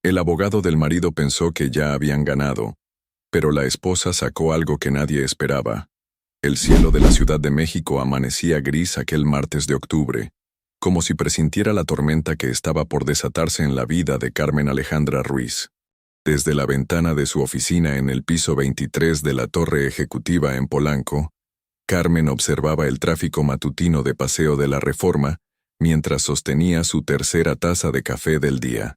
El abogado del marido pensó que ya habían ganado, pero la esposa sacó algo que nadie esperaba. El cielo de la Ciudad de México amanecía gris aquel martes de octubre, como si presintiera la tormenta que estaba por desatarse en la vida de Carmen Alejandra Ruiz. Desde la ventana de su oficina en el piso 23 de la Torre Ejecutiva en Polanco, Carmen observaba el tráfico matutino de Paseo de la Reforma mientras sostenía su tercera taza de café del día.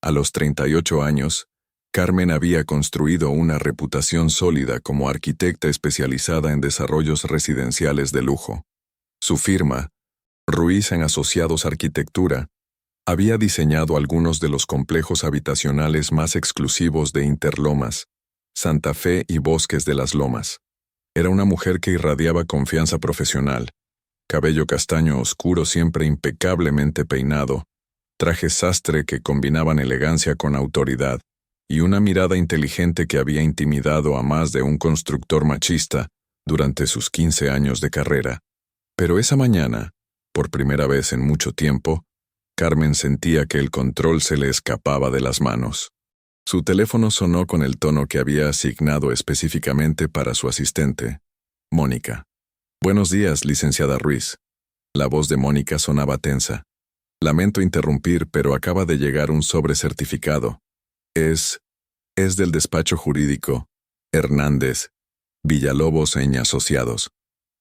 A los 38 años, Carmen había construido una reputación sólida como arquitecta especializada en desarrollos residenciales de lujo. Su firma, Ruiz en Asociados Arquitectura, había diseñado algunos de los complejos habitacionales más exclusivos de Interlomas, Santa Fe y Bosques de las Lomas. Era una mujer que irradiaba confianza profesional, cabello castaño oscuro siempre impecablemente peinado, trajes sastre que combinaban elegancia con autoridad, y una mirada inteligente que había intimidado a más de un constructor machista durante sus 15 años de carrera. Pero esa mañana, por primera vez en mucho tiempo, Carmen sentía que el control se le escapaba de las manos. Su teléfono sonó con el tono que había asignado específicamente para su asistente, Mónica. «Buenos días, licenciada Ruiz». La voz de Mónica sonaba tensa. «Lamento interrumpir, pero acaba de llegar un sobre certificado. Es del despacho jurídico, Hernández, Villalobos e Asociados».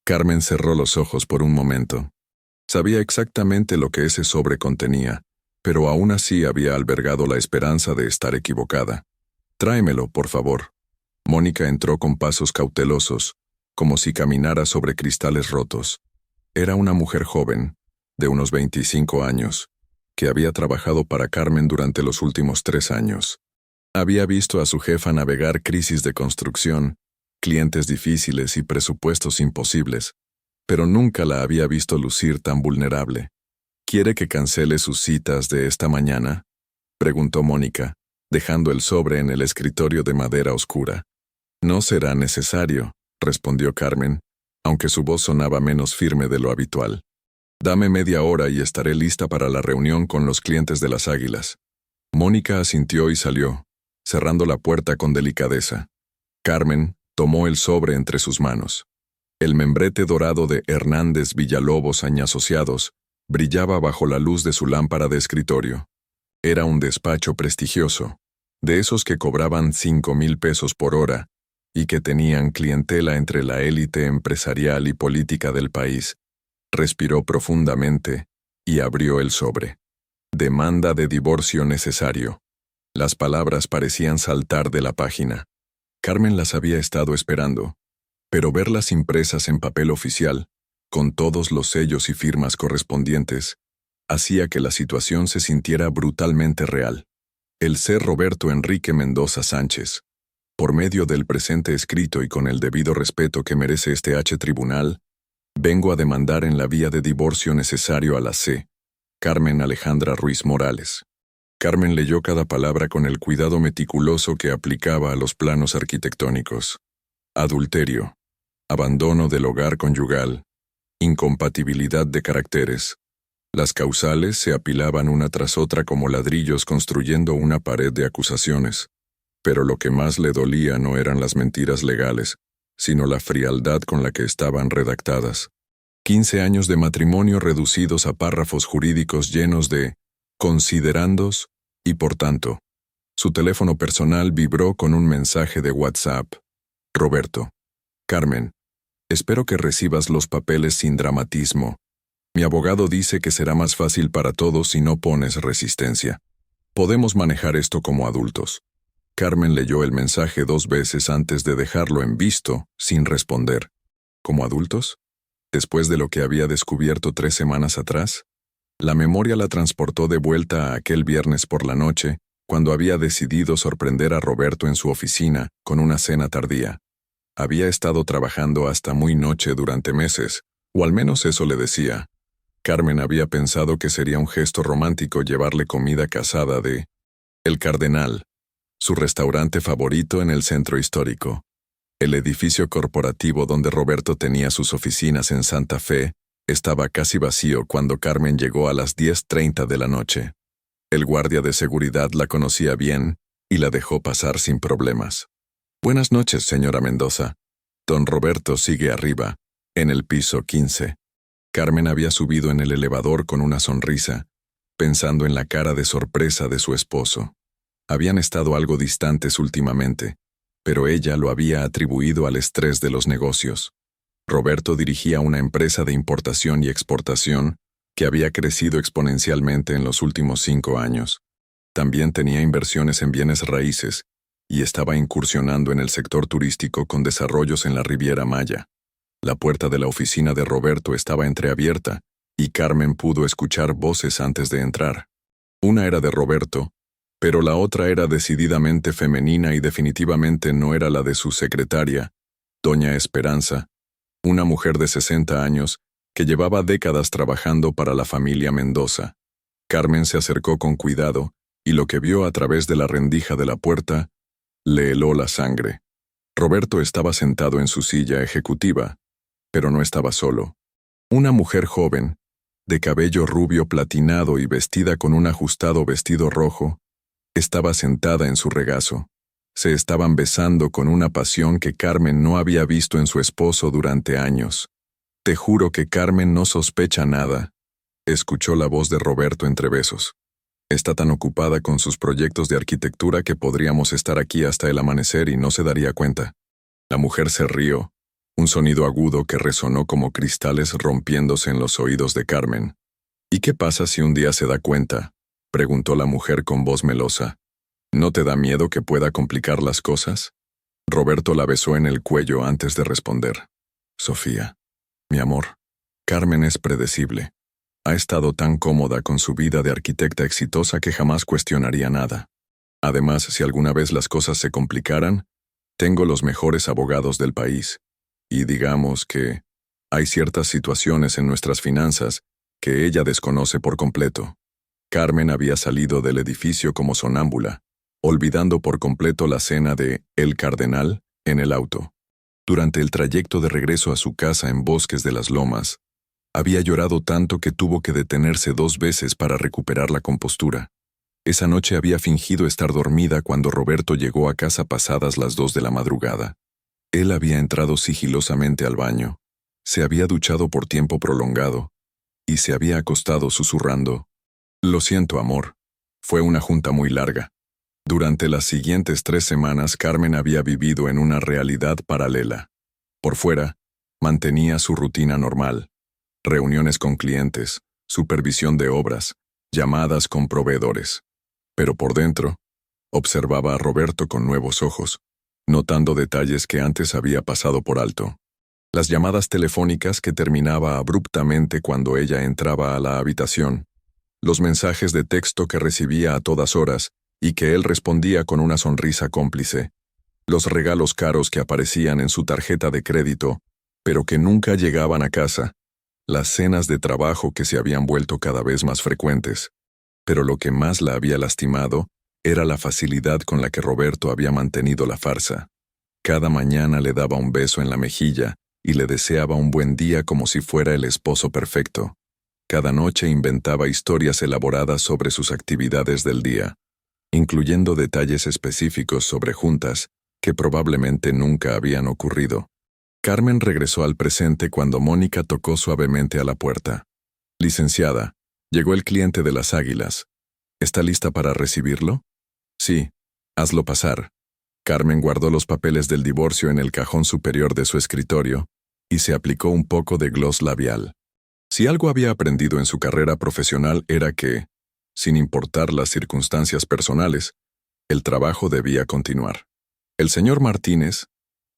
Carmen cerró los ojos por un momento. Sabía exactamente lo que ese sobre contenía, pero aún así había albergado la esperanza de estar equivocada. «Tráemelo, por favor». Mónica entró con pasos cautelosos, como si caminara sobre cristales rotos. Era una mujer joven, de unos 25 años, que había trabajado para Carmen durante los últimos 3 años. Había visto a su jefa navegar crisis de construcción, clientes difíciles y presupuestos imposibles, pero nunca la había visto lucir tan vulnerable. «¿Quiere que cancele sus citas de esta mañana?», preguntó Mónica, dejando el sobre en el escritorio de madera oscura. «No será necesario», respondió Carmen, aunque su voz sonaba menos firme de lo habitual. «Dame media hora y estaré lista para la reunión con los clientes de las Águilas». Mónica asintió y salió, cerrando la puerta con delicadeza. Carmen tomó el sobre entre sus manos. El membrete dorado de Hernández Villalobos y Asociados brillaba bajo la luz de su lámpara de escritorio. Era un despacho prestigioso, de esos que cobraban 5,000 pesos por hora y que tenían clientela entre la élite empresarial y política del país. Respiró profundamente y abrió el sobre. «Demanda de divorcio necesario». Las palabras parecían saltar de la página. Carmen las había estado esperando, pero verlas impresas en papel oficial, con todos los sellos y firmas correspondientes, hacía que la situación se sintiera brutalmente real. El ser Roberto Enrique Mendoza Sánchez. Por medio del presente escrito y con el debido respeto que merece este tribunal, vengo a demandar en la vía de divorcio necesario a la C. Carmen Alejandra Ruiz Morales. Carmen leyó cada palabra con el cuidado meticuloso que aplicaba a los planos arquitectónicos. Adulterio, abandono del hogar conyugal, incompatibilidad de caracteres. Las causales se apilaban una tras otra como ladrillos construyendo una pared de acusaciones. Pero lo que más le dolía no eran las mentiras legales, sino la frialdad con la que estaban redactadas. 15 años de matrimonio reducidos a párrafos jurídicos llenos de considerandos y por tanto. Su teléfono personal vibró con un mensaje de WhatsApp. «Roberto. Carmen. Espero que recibas los papeles sin dramatismo. Mi abogado dice que será más fácil para todos si no pones resistencia. Podemos manejar esto como adultos». Carmen leyó el mensaje 2 veces antes de dejarlo en visto, sin responder. ¿Como adultos? ¿Después de lo que había descubierto 3 semanas atrás? La memoria la transportó de vuelta a aquel viernes por la noche, cuando había decidido sorprender a Roberto en su oficina con una cena tardía. Había estado trabajando hasta muy noche durante meses, o al menos eso le decía. Carmen había pensado que sería un gesto romántico llevarle comida casada de El Cardenal, su restaurante favorito en el centro histórico. El edificio corporativo donde Roberto tenía sus oficinas en Santa Fe estaba casi vacío cuando Carmen llegó a las 10:30 de la noche. El guardia de seguridad la conocía bien y la dejó pasar sin problemas. Buenas noches, señora Mendoza. Don Roberto sigue arriba, en el piso 15. Carmen había subido en el elevador con una sonrisa, pensando en la cara de sorpresa de su esposo. Habían estado algo distantes últimamente, pero ella lo había atribuido al estrés de los negocios. Roberto dirigía una empresa de importación y exportación que había crecido exponencialmente en los últimos 5 años. También tenía inversiones en bienes raíces y estaba incursionando en el sector turístico con desarrollos en la Riviera Maya. La puerta de la oficina de Roberto estaba entreabierta y Carmen pudo escuchar voces antes de entrar. Una era de Roberto, pero la otra era decididamente femenina y definitivamente no era la de su secretaria, doña Esperanza, una mujer de 60 años que llevaba décadas trabajando para la familia Mendoza. Carmen se acercó con cuidado y lo que vio a través de la rendija de la puerta le heló la sangre. Roberto estaba sentado en su silla ejecutiva, pero no estaba solo. Una mujer joven, de cabello rubio platinado y vestida con un ajustado vestido rojo, estaba sentada en su regazo. Se estaban besando con una pasión que Carmen no había visto en su esposo durante años. «Te juro que Carmen no sospecha nada», escuchó la voz de Roberto entre besos. «Está tan ocupada con sus proyectos de arquitectura que podríamos estar aquí hasta el amanecer y no se daría cuenta». La mujer se rió, un sonido agudo que resonó como cristales rompiéndose en los oídos de Carmen. «¿Y qué pasa si un día se da cuenta?», preguntó la mujer con voz melosa. «¿No te da miedo que pueda complicar las cosas?». Roberto la besó en el cuello antes de responder. «Sofía, mi amor, Carmen es predecible. Ha estado tan cómoda con su vida de arquitecta exitosa que jamás cuestionaría nada. Además, si alguna vez las cosas se complicaran, tengo los mejores abogados del país. Y digamos que hay ciertas situaciones en nuestras finanzas que ella desconoce por completo». Carmen había salido del edificio como sonámbula, olvidando por completo la cena de El Cardenal en el auto. Durante el trayecto de regreso a su casa en Bosques de las Lomas, había llorado tanto que tuvo que detenerse 2 veces para recuperar la compostura. Esa noche había fingido estar dormida cuando Roberto llegó a casa pasadas las 2 de la madrugada. Él había entrado sigilosamente al baño, se había duchado por tiempo prolongado y se había acostado susurrando: «Lo siento, amor. Fue una junta muy larga». Durante las siguientes 3 semanas Carmen había vivido en una realidad paralela. Por fuera, mantenía su rutina normal: reuniones con clientes, supervisión de obras, llamadas con proveedores. Pero por dentro, observaba a Roberto con nuevos ojos, notando detalles que antes había pasado por alto. Las llamadas telefónicas que terminaba abruptamente cuando ella entraba a la habitación, los mensajes de texto que recibía a todas horas y que él respondía con una sonrisa cómplice, los regalos caros que aparecían en su tarjeta de crédito, pero que nunca llegaban a casa, las cenas de trabajo que se habían vuelto cada vez más frecuentes. Pero lo que más la había lastimado era la facilidad con la que Roberto había mantenido la farsa. Cada mañana le daba un beso en la mejilla y le deseaba un buen día como si fuera el esposo perfecto. Cada noche inventaba historias elaboradas sobre sus actividades del día, incluyendo detalles específicos sobre juntas que probablemente nunca habían ocurrido. Carmen regresó al presente cuando Mónica tocó suavemente a la puerta. «Licenciada, llegó el cliente de las Águilas. ¿Está lista para recibirlo?» «Sí, hazlo pasar». Carmen guardó los papeles del divorcio en el cajón superior de su escritorio y se aplicó un poco de gloss labial. Si algo había aprendido en su carrera profesional era que, sin importar las circunstancias personales, el trabajo debía continuar. El señor Martínez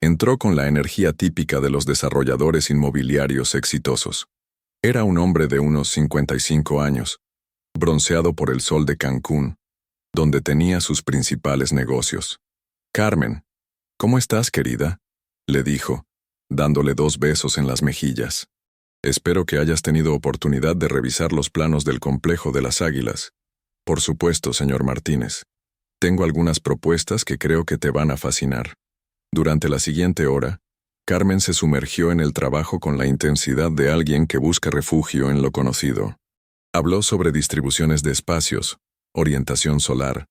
entró con la energía típica de los desarrolladores inmobiliarios exitosos. Era un hombre de unos 55 años, bronceado por el sol de Cancún, donde tenía sus principales negocios. «Carmen, ¿cómo estás, querida?», le dijo, dándole 2 besos en las mejillas. «Espero que hayas tenido oportunidad de revisar los planos del complejo de las Águilas». «Por supuesto, señor Martínez. Tengo algunas propuestas que creo que te van a fascinar». Durante la siguiente hora, Carmen se sumergió en el trabajo con la intensidad de alguien que busca refugio en lo conocido. Habló sobre distribuciones de espacios, orientación solar,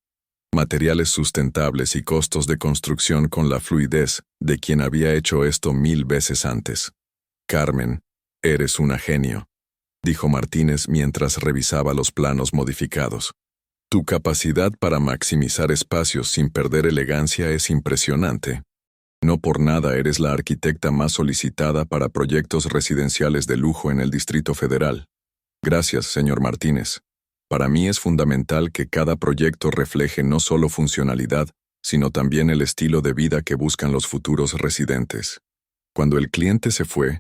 materiales sustentables y costos de construcción con la fluidez de quien había hecho esto 1000 veces antes. Carmen, eres una genio, dijo Martínez mientras revisaba los planos modificados. Tu capacidad para maximizar espacios sin perder elegancia es impresionante. No por nada eres la arquitecta más solicitada para proyectos residenciales de lujo en el Distrito Federal. Gracias, señor Martínez. Para mí es fundamental que cada proyecto refleje no solo funcionalidad, sino también el estilo de vida que buscan los futuros residentes. Cuando el cliente se fue,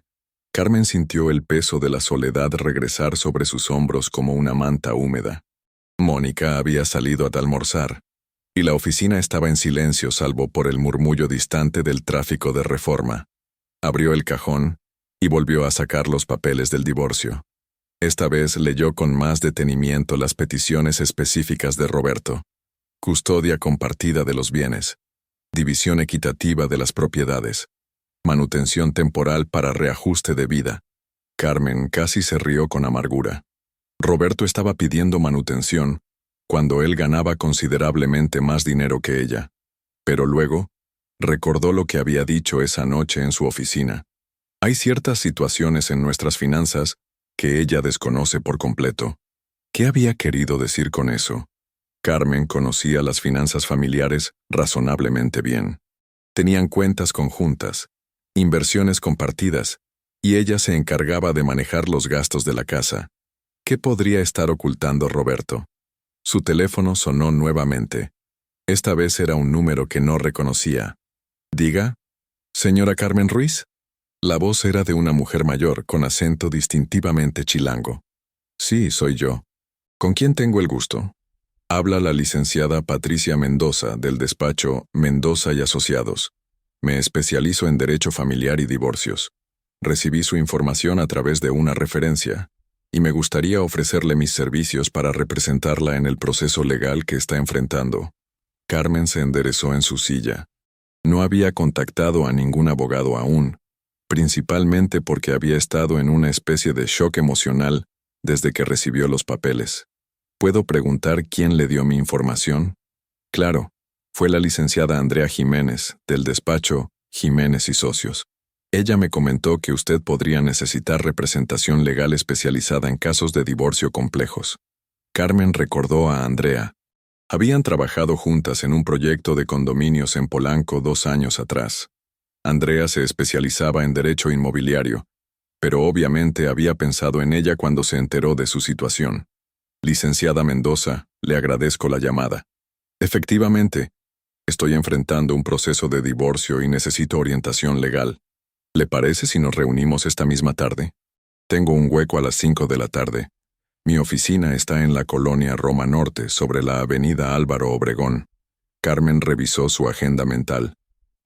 Carmen sintió el peso de la soledad regresar sobre sus hombros como una manta húmeda. Mónica había salido a almorzar, y la oficina estaba en silencio salvo por el murmullo distante del tráfico de Reforma. Abrió el cajón y volvió a sacar los papeles del divorcio. Esta vez leyó con más detenimiento las peticiones específicas de Roberto. Custodia compartida de los bienes, división equitativa de las propiedades, manutención temporal para reajuste de vida. Carmen casi se rió con amargura. Roberto estaba pidiendo manutención cuando él ganaba considerablemente más dinero que ella. Pero luego, recordó lo que había dicho esa noche en su oficina. Hay ciertas situaciones en nuestras finanzas que ella desconoce por completo. ¿Qué había querido decir con eso? Carmen conocía las finanzas familiares razonablemente bien. Tenían cuentas conjuntas, inversiones compartidas, y ella se encargaba de manejar los gastos de la casa. ¿Qué podría estar ocultando Roberto? Su teléfono sonó nuevamente. Esta vez era un número que no reconocía. «Diga, ¿señora Carmen Ruiz?» La voz era de una mujer mayor, con acento distintivamente chilango. «Sí, soy yo. ¿Con quién tengo el gusto?» Habla la licenciada Patricia Mendoza, del despacho Mendoza y Asociados. Me especializo en Derecho Familiar y Divorcios. Recibí su información a través de una referencia, y me gustaría ofrecerle mis servicios para representarla en el proceso legal que está enfrentando. Carmen se enderezó en su silla. No había contactado a ningún abogado aún, principalmente porque había estado en una especie de shock emocional desde que recibió los papeles. ¿Puedo preguntar quién le dio mi información? Claro, fue la licenciada Andrea Jiménez, del despacho Jiménez y Socios. Ella me comentó que usted podría necesitar representación legal especializada en casos de divorcio complejos. Carmen recordó a Andrea. Habían trabajado juntas en un proyecto de condominios en Polanco 2 años atrás. Andrea se especializaba en derecho inmobiliario, pero obviamente había pensado en ella cuando se enteró de su situación. Licenciada Mendoza, le agradezco la llamada. Efectivamente, estoy enfrentando un proceso de divorcio y necesito orientación legal. ¿Le parece si nos reunimos esta misma tarde? Tengo un hueco a las 5 de la tarde. Mi oficina está en la colonia Roma Norte, sobre la avenida Álvaro Obregón. Carmen revisó su agenda mental.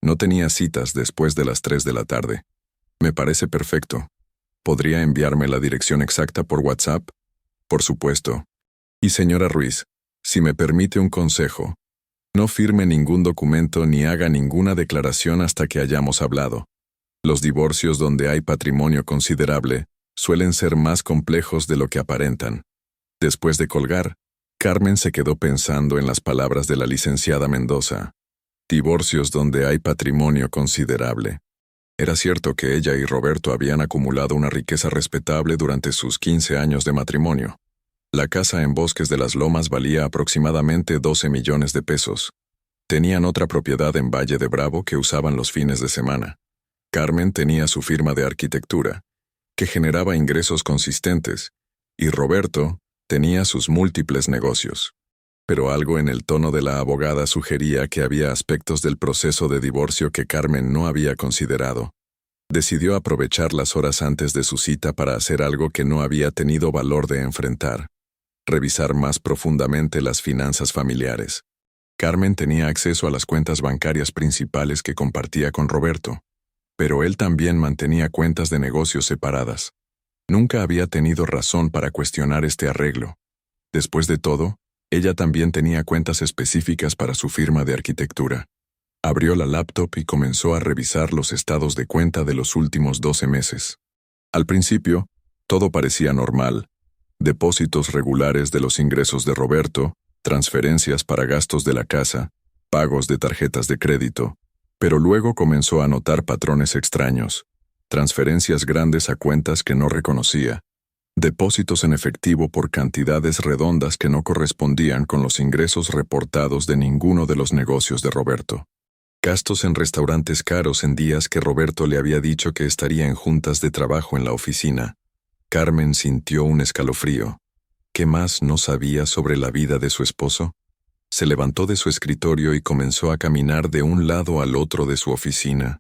No tenía citas después de las 3 de la tarde. Me parece perfecto. ¿Podría enviarme la dirección exacta por WhatsApp? Por supuesto. Y señora Ruiz, si me permite un consejo, no firme ningún documento ni haga ninguna declaración hasta que hayamos hablado. Los divorcios donde hay patrimonio considerable suelen ser más complejos de lo que aparentan. Después de colgar, Carmen se quedó pensando en las palabras de la licenciada Mendoza. Divorcios donde hay patrimonio considerable. Era cierto que ella y Roberto habían acumulado una riqueza respetable durante sus 15 años de matrimonio. La casa en Bosques de las Lomas valía aproximadamente 12 millones de pesos. Tenían otra propiedad en Valle de Bravo que usaban los fines de semana. Carmen tenía su firma de arquitectura, que generaba ingresos consistentes, y Roberto tenía sus múltiples negocios. Pero algo en el tono de la abogada sugería que había aspectos del proceso de divorcio que Carmen no había considerado. Decidió aprovechar las horas antes de su cita para hacer algo que no había tenido valor de enfrentar: revisar más profundamente las finanzas familiares. Carmen tenía acceso a las cuentas bancarias principales que compartía con Roberto, pero él también mantenía cuentas de negocios separadas. Nunca había tenido razón para cuestionar este arreglo. Después de todo, ella también tenía cuentas específicas para su firma de arquitectura. Abrió la laptop y comenzó a revisar los estados de cuenta de los últimos 12 meses. Al principio, todo parecía normal. Depósitos regulares de los ingresos de Roberto, transferencias para gastos de la casa, pagos de tarjetas de crédito, pero luego comenzó a notar patrones extraños, transferencias grandes a cuentas que no reconocía, depósitos en efectivo por cantidades redondas que no correspondían con los ingresos reportados de ninguno de los negocios de Roberto. Gastos en restaurantes caros en días que Roberto le había dicho que estaría en juntas de trabajo en la oficina. Carmen sintió un escalofrío. ¿Qué más no sabía sobre la vida de su esposo? Se levantó de su escritorio y comenzó a caminar de un lado al otro de su oficina,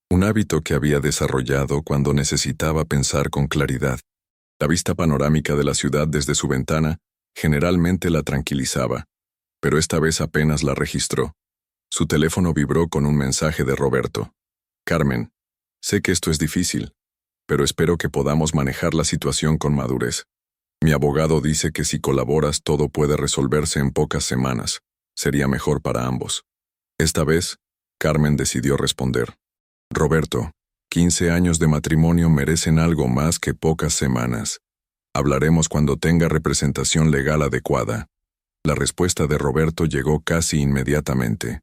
un hábito que había desarrollado cuando necesitaba pensar con claridad. La vista panorámica de la ciudad desde su ventana generalmente la tranquilizaba, pero esta vez apenas la registró. Su teléfono vibró con un mensaje de Roberto. Carmen, sé que esto es difícil, pero espero que podamos manejar la situación con madurez. Mi abogado dice que si colaboras todo puede resolverse en pocas semanas. Sería mejor para ambos. Esta vez, Carmen decidió responder. Roberto, 15 años de matrimonio merecen algo más que pocas semanas. Hablaremos cuando tenga representación legal adecuada. La respuesta de Roberto llegó casi inmediatamente.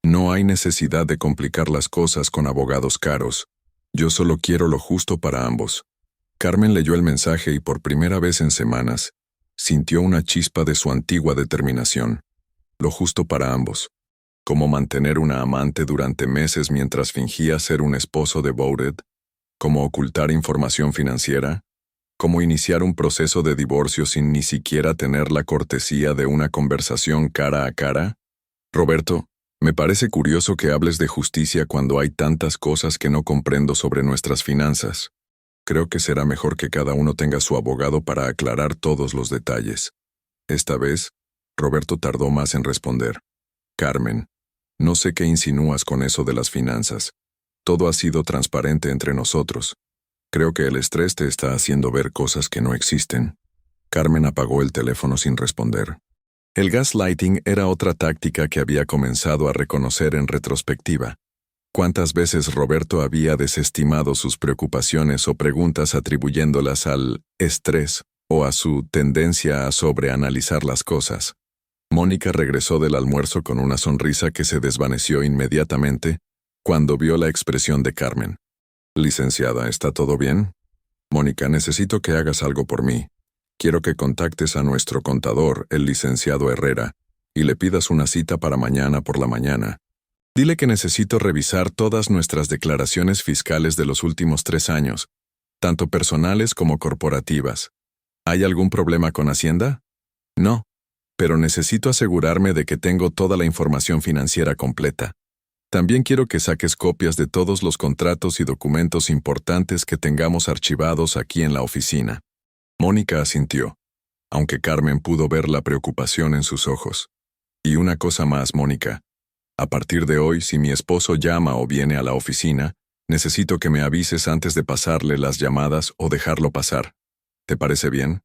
No hay necesidad de complicar las cosas con abogados caros. Yo solo quiero lo justo para ambos. Carmen leyó el mensaje y por primera vez en semanas, sintió una chispa de su antigua determinación. Lo justo para ambos. Cómo mantener una amante durante meses mientras fingía ser un esposo devoted, cómo ocultar información financiera, cómo iniciar un proceso de divorcio sin ni siquiera tener la cortesía de una conversación cara a cara. Roberto, me parece curioso que hables de justicia cuando hay tantas cosas que no comprendo sobre nuestras finanzas. Creo que será mejor que cada uno tenga su abogado para aclarar todos los detalles. Esta vez, Roberto tardó más en responder. Carmen, no sé qué insinúas con eso de las finanzas. Todo ha sido transparente entre nosotros. Creo que el estrés te está haciendo ver cosas que no existen. Carmen apagó el teléfono sin responder. El gaslighting era otra táctica que había comenzado a reconocer en retrospectiva. ¿Cuántas veces Roberto había desestimado sus preocupaciones o preguntas atribuyéndolas al estrés o a su tendencia a sobreanalizar las cosas? Mónica regresó del almuerzo con una sonrisa que se desvaneció inmediatamente cuando vio la expresión de Carmen. Licenciada, ¿está todo bien? Mónica, necesito que hagas algo por mí. Quiero que contactes a nuestro contador, el licenciado Herrera, y le pidas una cita para mañana por la mañana. Dile que necesito revisar todas nuestras declaraciones fiscales de los últimos 3 años, tanto personales como corporativas. ¿Hay algún problema con Hacienda? No, pero necesito asegurarme de que tengo toda la información financiera completa. También quiero que saques copias de todos los contratos y documentos importantes que tengamos archivados aquí en la oficina. Mónica asintió, aunque Carmen pudo ver la preocupación en sus ojos. Y una cosa más, Mónica. A partir de hoy, si mi esposo llama o viene a la oficina, necesito que me avises antes de pasarle las llamadas o dejarlo pasar. ¿Te parece bien?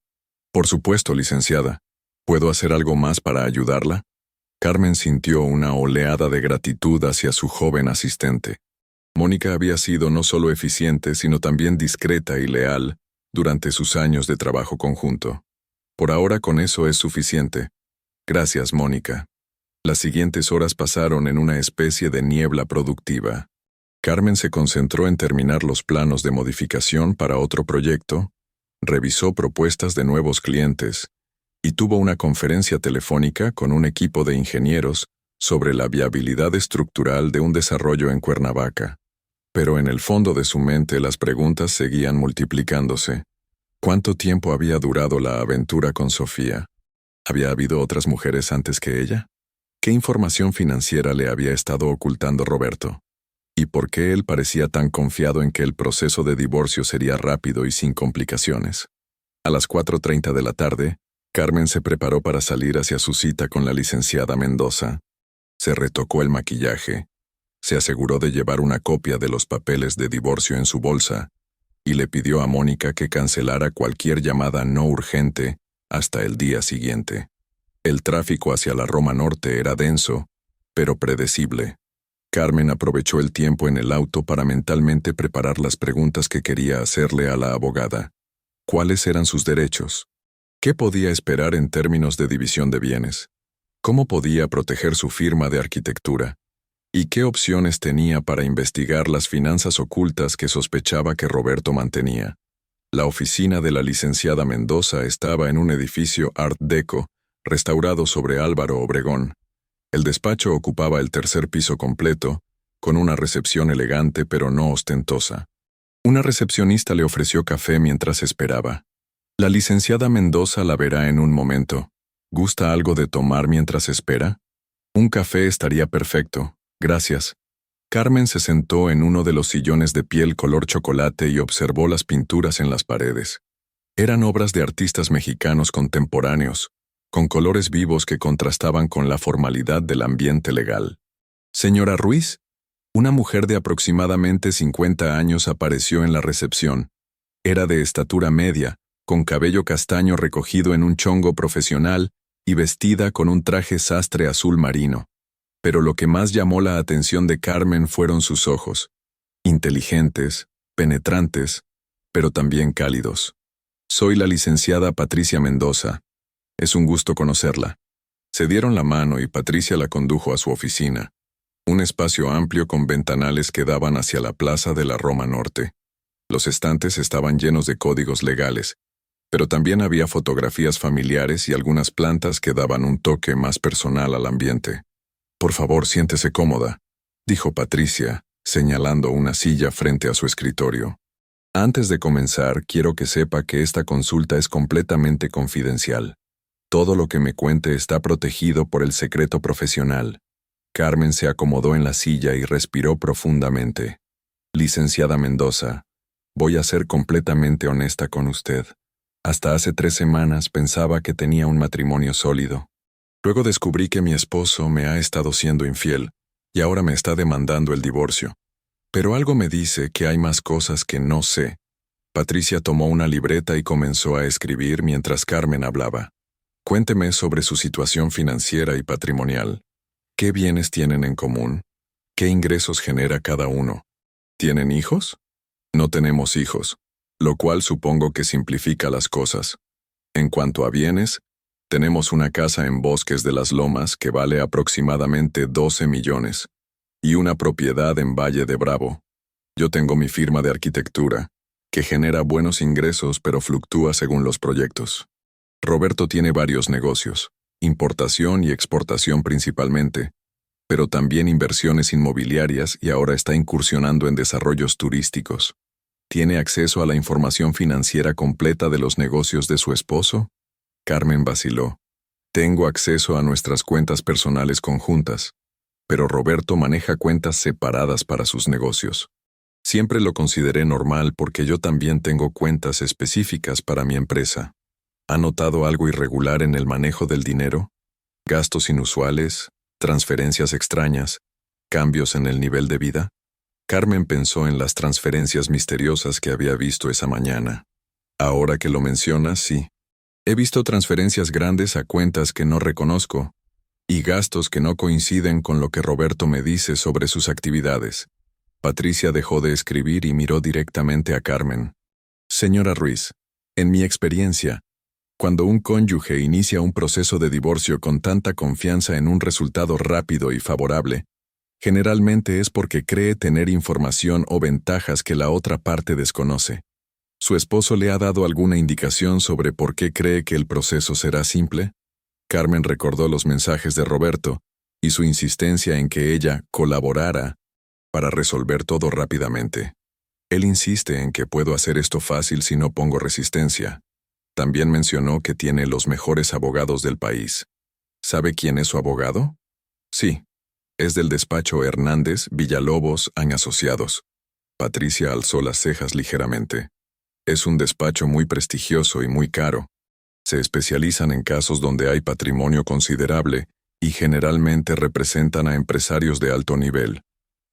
Por supuesto, licenciada. ¿Puedo hacer algo más para ayudarla? Carmen sintió una oleada de gratitud hacia su joven asistente. Mónica había sido no solo eficiente, sino también discreta y leal durante sus años de trabajo conjunto. Por ahora con eso es suficiente. Gracias, Mónica. Las siguientes horas pasaron en una especie de niebla productiva. Carmen se concentró en terminar los planos de modificación para otro proyecto, revisó propuestas de nuevos clientes y tuvo una conferencia telefónica con un equipo de ingenieros sobre la viabilidad estructural de un desarrollo en Cuernavaca. Pero en el fondo de su mente las preguntas seguían multiplicándose. ¿Cuánto tiempo había durado la aventura con Sofía? ¿Había habido otras mujeres antes que ella? ¿Qué información financiera le había estado ocultando Roberto? ¿Y por qué él parecía tan confiado en que el proceso de divorcio sería rápido y sin complicaciones? A las 4:30 de la tarde, Carmen se preparó para salir hacia su cita con la licenciada Mendoza. Se retocó el maquillaje, se aseguró de llevar una copia de los papeles de divorcio en su bolsa y le pidió a Mónica que cancelara cualquier llamada no urgente hasta el día siguiente. El tráfico hacia la Roma Norte era denso, pero predecible. Carmen aprovechó el tiempo en el auto para mentalmente preparar las preguntas que quería hacerle a la abogada. ¿Cuáles eran sus derechos? ¿Qué podía esperar en términos de división de bienes? ¿Cómo podía proteger su firma de arquitectura? ¿Y qué opciones tenía para investigar las finanzas ocultas que sospechaba que Roberto mantenía? La oficina de la licenciada Mendoza estaba en un edificio Art Deco, restaurado sobre Álvaro Obregón. El despacho ocupaba el tercer piso completo, con una recepción elegante pero no ostentosa. Una recepcionista le ofreció café mientras esperaba. La licenciada Mendoza la verá en un momento. ¿Gusta algo de tomar mientras espera? Un café estaría perfecto, gracias. Carmen se sentó en uno de los sillones de piel color chocolate y observó las pinturas en las paredes. Eran obras de artistas mexicanos contemporáneos, con colores vivos que contrastaban con la formalidad del ambiente legal. Señora Ruiz, una mujer de aproximadamente 50 años apareció en la recepción. Era de estatura media, con cabello castaño recogido en un chongo profesional y vestida con un traje sastre azul marino. Pero lo que más llamó la atención de Carmen fueron sus ojos, inteligentes, penetrantes, pero también cálidos. Soy la licenciada Patricia Mendoza. Es un gusto conocerla. Se dieron la mano y Patricia la condujo a su oficina, un espacio amplio con ventanales que daban hacia la plaza de la Roma Norte. Los estantes estaban llenos de códigos legales, pero también había fotografías familiares y algunas plantas que daban un toque más personal al ambiente. Por favor, siéntese cómoda, dijo Patricia, señalando una silla frente a su escritorio. Antes de comenzar, quiero que sepa que esta consulta es completamente confidencial. Todo lo que me cuente está protegido por el secreto profesional. Carmen se acomodó en la silla y respiró profundamente. Licenciada Mendoza, voy a ser completamente honesta con usted. Hasta hace 3 semanas pensaba que tenía un matrimonio sólido. Luego descubrí que mi esposo me ha estado siendo infiel y ahora me está demandando el divorcio. Pero algo me dice que hay más cosas que no sé. Patricia tomó una libreta y comenzó a escribir mientras Carmen hablaba. Cuénteme sobre su situación financiera y patrimonial. ¿Qué bienes tienen en común? ¿Qué ingresos genera cada uno? ¿Tienen hijos? No tenemos hijos, lo cual supongo que simplifica las cosas. En cuanto a bienes, tenemos una casa en Bosques de las Lomas que vale aproximadamente 12 millones y una propiedad en Valle de Bravo. Yo tengo mi firma de arquitectura, que genera buenos ingresos pero fluctúa según los proyectos. Roberto tiene varios negocios, importación y exportación principalmente, pero también inversiones inmobiliarias y ahora está incursionando en desarrollos turísticos. ¿Tiene acceso a la información financiera completa de los negocios de su esposo? Carmen vaciló. Tengo acceso a nuestras cuentas personales conjuntas, pero Roberto maneja cuentas separadas para sus negocios. Siempre lo consideré normal porque yo también tengo cuentas específicas para mi empresa. ¿Ha notado algo irregular en el manejo del dinero? ¿Gastos inusuales? ¿Transferencias extrañas? ¿Cambios en el nivel de vida? Carmen pensó en las transferencias misteriosas que había visto esa mañana. Ahora que lo mencionas, sí. He visto transferencias grandes a cuentas que no reconozco y gastos que no coinciden con lo que Roberto me dice sobre sus actividades. Patricia dejó de escribir y miró directamente a Carmen. Señora Ruiz, en mi experiencia, cuando un cónyuge inicia un proceso de divorcio con tanta confianza en un resultado rápido y favorable, generalmente es porque cree tener información o ventajas que la otra parte desconoce. ¿Su esposo le ha dado alguna indicación sobre por qué cree que el proceso será simple? Carmen recordó los mensajes de Roberto y su insistencia en que ella colaborara para resolver todo rápidamente. Él insiste en que puedo hacer esto fácil si no pongo resistencia. También mencionó que tiene los mejores abogados del país. ¿Sabe quién es su abogado? Sí, es del despacho Hernández, Villalobos, Asociados. Patricia alzó las cejas ligeramente. Es un despacho muy prestigioso y muy caro. Se especializan en casos donde hay patrimonio considerable y generalmente representan a empresarios de alto nivel.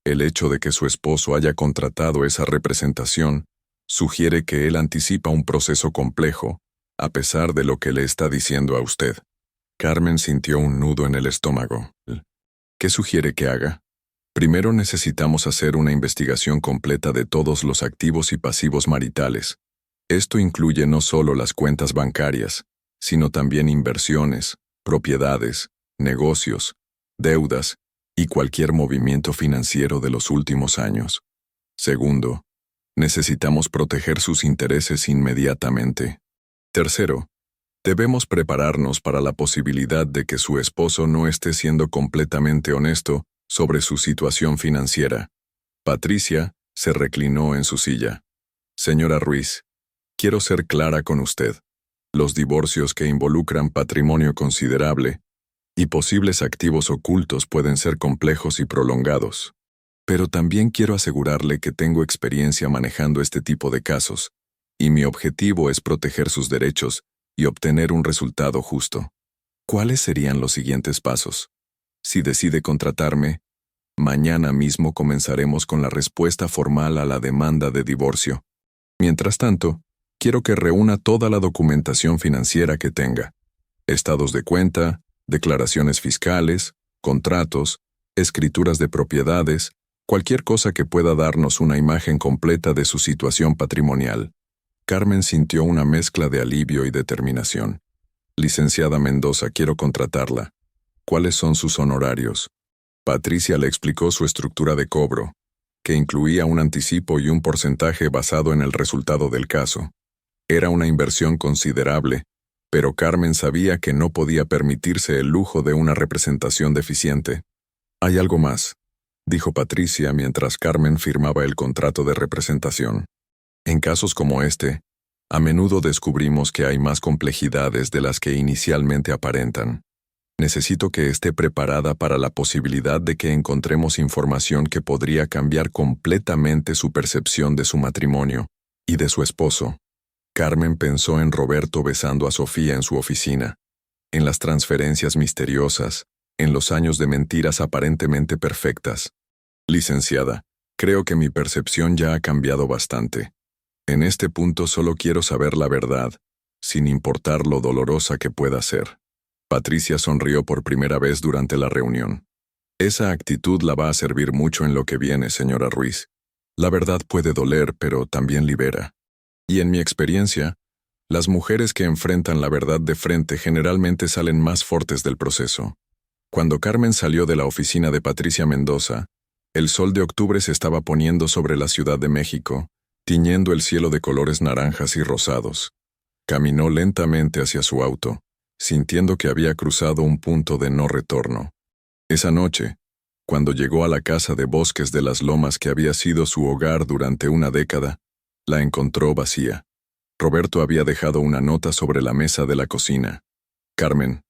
El hecho de que su esposo haya contratado esa representación sugiere que él anticipa un proceso complejo, a pesar de lo que le está diciendo a usted. Carmen sintió un nudo en el estómago. ¿Qué sugiere que haga? Primero necesitamos hacer una investigación completa de todos los activos y pasivos maritales. Esto incluye no solo las cuentas bancarias, sino también inversiones, propiedades, negocios, deudas y cualquier movimiento financiero de los últimos años. Segundo, necesitamos proteger sus intereses inmediatamente. Tercero, debemos prepararnos para la posibilidad de que su esposo no esté siendo completamente honesto sobre su situación financiera. Patricia se reclinó en su silla. Señora Ruiz, quiero ser clara con usted. Los divorcios que involucran patrimonio considerable y posibles activos ocultos pueden ser complejos y prolongados. Pero también quiero asegurarle que tengo experiencia manejando este tipo de casos, y mi objetivo es proteger sus derechos y obtener un resultado justo. ¿Cuáles serían los siguientes pasos? Si decide contratarme, mañana mismo comenzaremos con la respuesta formal a la demanda de divorcio. Mientras tanto, quiero que reúna toda la documentación financiera que tenga: estados de cuenta, declaraciones fiscales, contratos, escrituras de propiedades, cualquier cosa que pueda darnos una imagen completa de su situación patrimonial. Carmen sintió una mezcla de alivio y determinación. Licenciada Mendoza, quiero contratarla. ¿Cuáles son sus honorarios? Patricia le explicó su estructura de cobro, que incluía un anticipo y un porcentaje basado en el resultado del caso. Era una inversión considerable, pero Carmen sabía que no podía permitirse el lujo de una representación deficiente. Hay algo más, dijo Patricia mientras Carmen firmaba el contrato de representación. En casos como este, a menudo descubrimos que hay más complejidades de las que inicialmente aparentan. Necesito que esté preparada para la posibilidad de que encontremos información que podría cambiar completamente su percepción de su matrimonio y de su esposo. Carmen pensó en Roberto besando a Sofía en su oficina, en las transferencias misteriosas, en los años de mentiras aparentemente perfectas. Licenciada, creo que mi percepción ya ha cambiado bastante. En este punto solo quiero saber la verdad, sin importar lo dolorosa que pueda ser. Patricia sonrió por primera vez durante la reunión. Esa actitud la va a servir mucho en lo que viene, señora Ruiz. La verdad puede doler, pero también libera. Y en mi experiencia, las mujeres que enfrentan la verdad de frente generalmente salen más fuertes del proceso. Cuando Carmen salió de la oficina de Patricia Mendoza, el sol de octubre se estaba poniendo sobre la Ciudad de México, tiñendo el cielo de colores naranjas y rosados. Caminó lentamente hacia su auto, sintiendo que había cruzado un punto de no retorno. Esa noche, cuando llegó a la casa de Bosques de las Lomas que había sido su hogar durante una década, la encontró vacía. Roberto había dejado una nota sobre la mesa de la cocina. Carmen,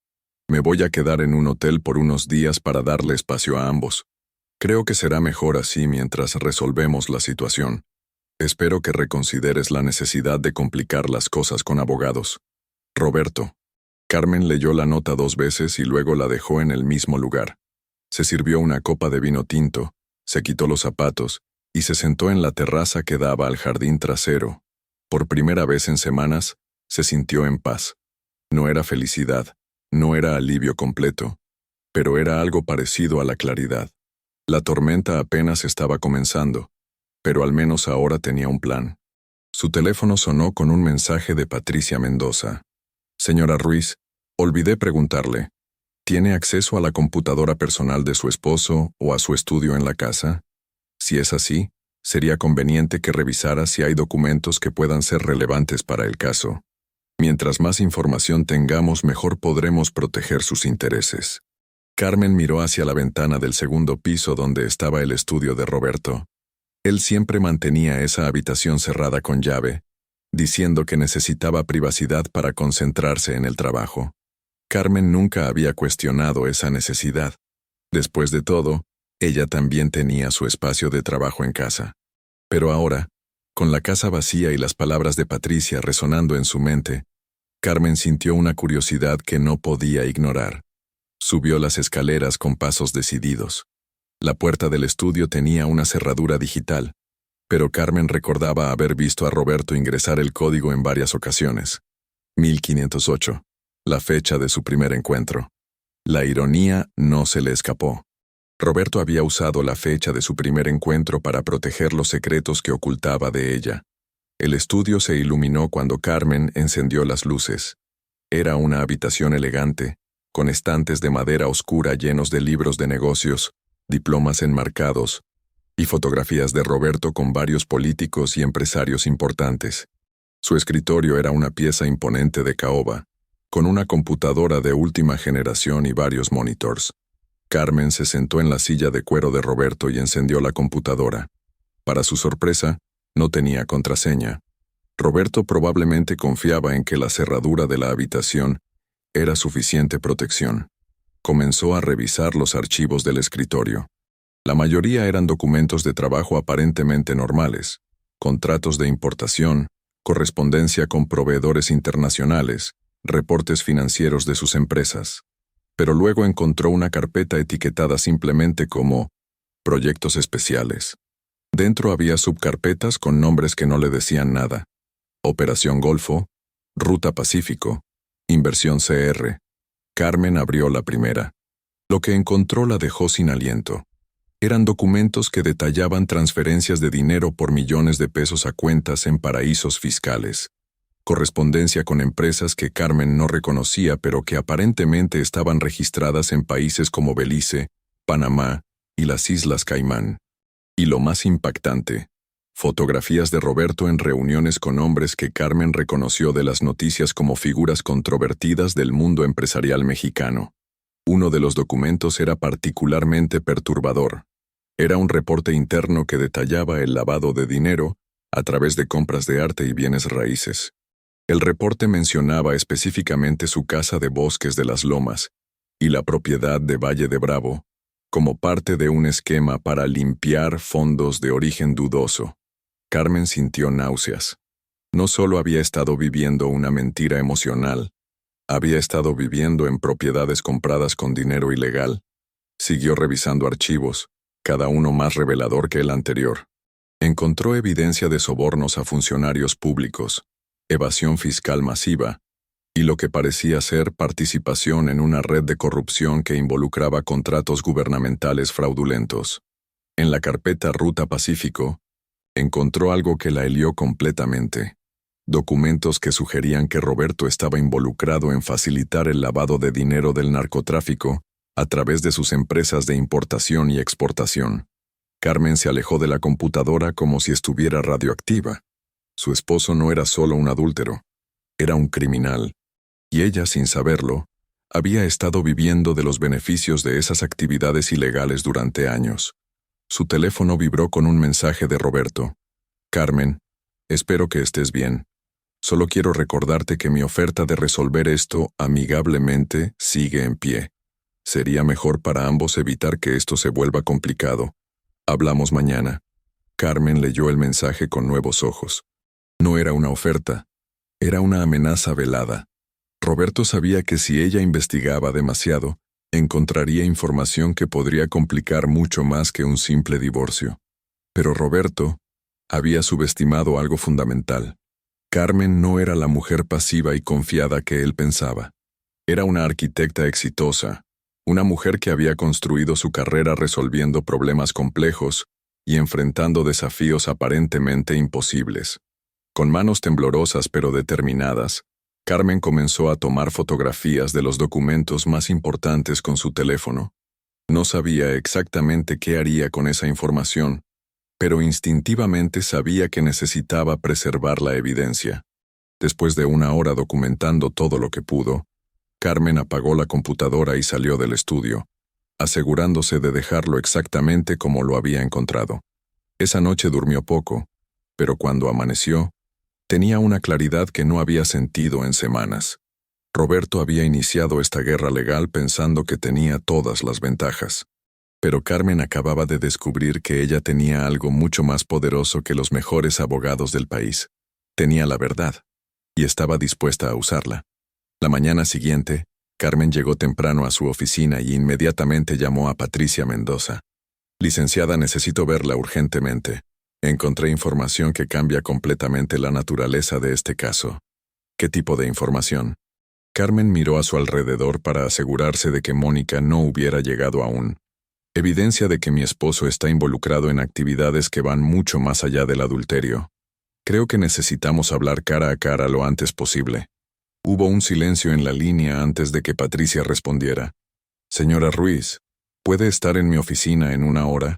me voy a quedar en un hotel por unos días para darle espacio a ambos. Creo que será mejor así mientras resolvemos la situación. Espero que reconsideres la necesidad de complicar las cosas con abogados. Roberto. Carmen leyó la nota 2 veces y luego la dejó en el mismo lugar. Se sirvió una copa de vino tinto, se quitó los zapatos y se sentó en la terraza que daba al jardín trasero. Por primera vez en semanas, se sintió en paz. No era felicidad, no era alivio completo, pero era algo parecido a la claridad. La tormenta apenas estaba comenzando, pero al menos ahora tenía un plan. Su teléfono sonó con un mensaje de Patricia Mendoza. Señora Ruiz, olvidé preguntarle, ¿tiene acceso a la computadora personal de su esposo o a su estudio en la casa? Si es así, sería conveniente que revisara si hay documentos que puedan ser relevantes para el caso. Mientras más información tengamos, mejor podremos proteger sus intereses. Carmen miró hacia la ventana del segundo piso donde estaba el estudio de Roberto. Él siempre mantenía esa habitación cerrada con llave, diciendo que necesitaba privacidad para concentrarse en el trabajo. Carmen nunca había cuestionado esa necesidad. Después de todo, ella también tenía su espacio de trabajo en casa. Pero ahora, con la casa vacía y las palabras de Patricia resonando en su mente, Carmen sintió una curiosidad que no podía ignorar. Subió las escaleras con pasos decididos. La puerta del estudio tenía una cerradura digital, pero Carmen recordaba haber visto a Roberto ingresar el código en varias ocasiones. 1508, la fecha de su primer encuentro. La ironía no se le escapó. Roberto había usado la fecha de su primer encuentro para proteger los secretos que ocultaba de ella. El estudio se iluminó cuando Carmen encendió las luces. Era una habitación elegante, con estantes de madera oscura llenos de libros de negocios, diplomas enmarcados y fotografías de Roberto con varios políticos y empresarios importantes. Su escritorio era una pieza imponente de caoba, con una computadora de última generación y varios monitors. Carmen se sentó en la silla de cuero de Roberto y encendió la computadora. Para su sorpresa, no tenía contraseña. Roberto probablemente confiaba en que la cerradura de la habitación era suficiente protección. Comenzó a revisar los archivos del escritorio. La mayoría eran documentos de trabajo aparentemente normales, contratos de importación, correspondencia con proveedores internacionales, reportes financieros de sus empresas. Pero luego encontró una carpeta etiquetada simplemente como Proyectos Especiales. Dentro había subcarpetas con nombres que no le decían nada. Operación Golfo, Ruta Pacífico, Inversión CR. Carmen abrió la primera. Lo que encontró la dejó sin aliento. Eran documentos que detallaban transferencias de dinero por millones de pesos a cuentas en paraísos fiscales. Correspondencia con empresas que Carmen no reconocía pero que aparentemente estaban registradas en países como Belice, Panamá y las Islas Caimán. Y lo más impactante, fotografías de Roberto en reuniones con hombres que Carmen reconoció de las noticias como figuras controvertidas del mundo empresarial mexicano. Uno de los documentos era particularmente perturbador. Era un reporte interno que detallaba el lavado de dinero a través de compras de arte y bienes raíces. El reporte mencionaba específicamente su casa de Bosques de las Lomas y la propiedad de Valle de Bravo, como parte de un esquema para limpiar fondos de origen dudoso. Carmen sintió náuseas. No solo había estado viviendo una mentira emocional, había estado viviendo en propiedades compradas con dinero ilegal. Siguió revisando archivos, cada uno más revelador que el anterior. Encontró evidencia de sobornos a funcionarios públicos, evasión fiscal masiva, y lo que parecía ser participación en una red de corrupción que involucraba contratos gubernamentales fraudulentos. En la carpeta Ruta Pacífico, encontró algo que la helió completamente. Documentos que sugerían que Roberto estaba involucrado en facilitar el lavado de dinero del narcotráfico a través de sus empresas de importación y exportación. Carmen se alejó de la computadora como si estuviera radioactiva. Su esposo no era solo un adúltero, era un criminal. Y ella, sin saberlo, había estado viviendo de los beneficios de esas actividades ilegales durante años. Su teléfono vibró con un mensaje de Roberto. Carmen, espero que estés bien. Solo quiero recordarte que mi oferta de resolver esto amigablemente sigue en pie. Sería mejor para ambos evitar que esto se vuelva complicado. Hablamos mañana. Carmen leyó el mensaje con nuevos ojos. No era una oferta, era una amenaza velada. Roberto sabía que si ella investigaba demasiado, encontraría información que podría complicar mucho más que un simple divorcio. Pero Roberto había subestimado algo fundamental. Carmen no era la mujer pasiva y confiada que él pensaba. Era una arquitecta exitosa, una mujer que había construido su carrera resolviendo problemas complejos y enfrentando desafíos aparentemente imposibles. Con manos temblorosas pero determinadas, Carmen comenzó a tomar fotografías de los documentos más importantes con su teléfono. No sabía exactamente qué haría con esa información, pero instintivamente sabía que necesitaba preservar la evidencia. Después de una hora documentando todo lo que pudo, Carmen apagó la computadora y salió del estudio, asegurándose de dejarlo exactamente como lo había encontrado. Esa noche durmió poco, pero cuando amaneció, tenía una claridad que no había sentido en semanas. Roberto había iniciado esta guerra legal pensando que tenía todas las ventajas. Pero Carmen acababa de descubrir que ella tenía algo mucho más poderoso que los mejores abogados del país. Tenía la verdad, y estaba dispuesta a usarla. La mañana siguiente, Carmen llegó temprano a su oficina y inmediatamente llamó a Patricia Mendoza. Licenciada, necesito verla urgentemente. Encontré información que cambia completamente la naturaleza de este caso. ¿Qué tipo de información? Carmen miró a su alrededor para asegurarse de que Mónica no hubiera llegado aún. Evidencia de que mi esposo está involucrado en actividades que van mucho más allá del adulterio. Creo que necesitamos hablar cara a cara lo antes posible. Hubo un silencio en la línea antes de que Patricia respondiera. Señora Ruiz, ¿puede estar en mi oficina en 1 hora?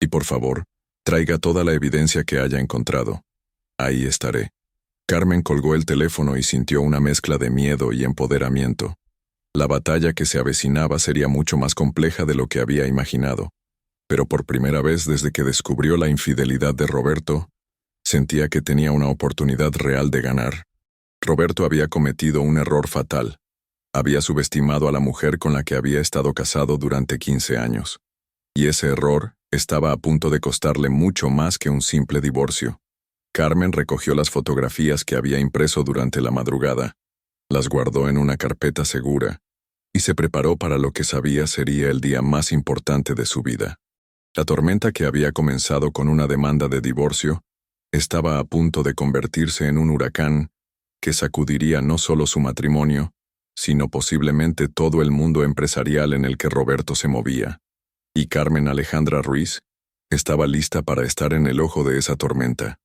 Y por favor, traiga toda la evidencia que haya encontrado. Ahí estaré. Carmen colgó el teléfono y sintió una mezcla de miedo y empoderamiento. La batalla que se avecinaba sería mucho más compleja de lo que había imaginado. Pero por primera vez desde que descubrió la infidelidad de Roberto, sentía que tenía una oportunidad real de ganar. Roberto había cometido un error fatal. Había subestimado a la mujer con la que había estado casado durante 15 años. Y ese error estaba a punto de costarle mucho más que un simple divorcio. Carmen recogió las fotografías que había impreso durante la madrugada, las guardó en una carpeta segura y se preparó para lo que sabía sería el día más importante de su vida. La tormenta que había comenzado con una demanda de divorcio estaba a punto de convertirse en un huracán que sacudiría no solo su matrimonio, sino posiblemente todo el mundo empresarial en el que Roberto se movía. Y Carmen Alejandra Ruiz estaba lista para estar en el ojo de esa tormenta.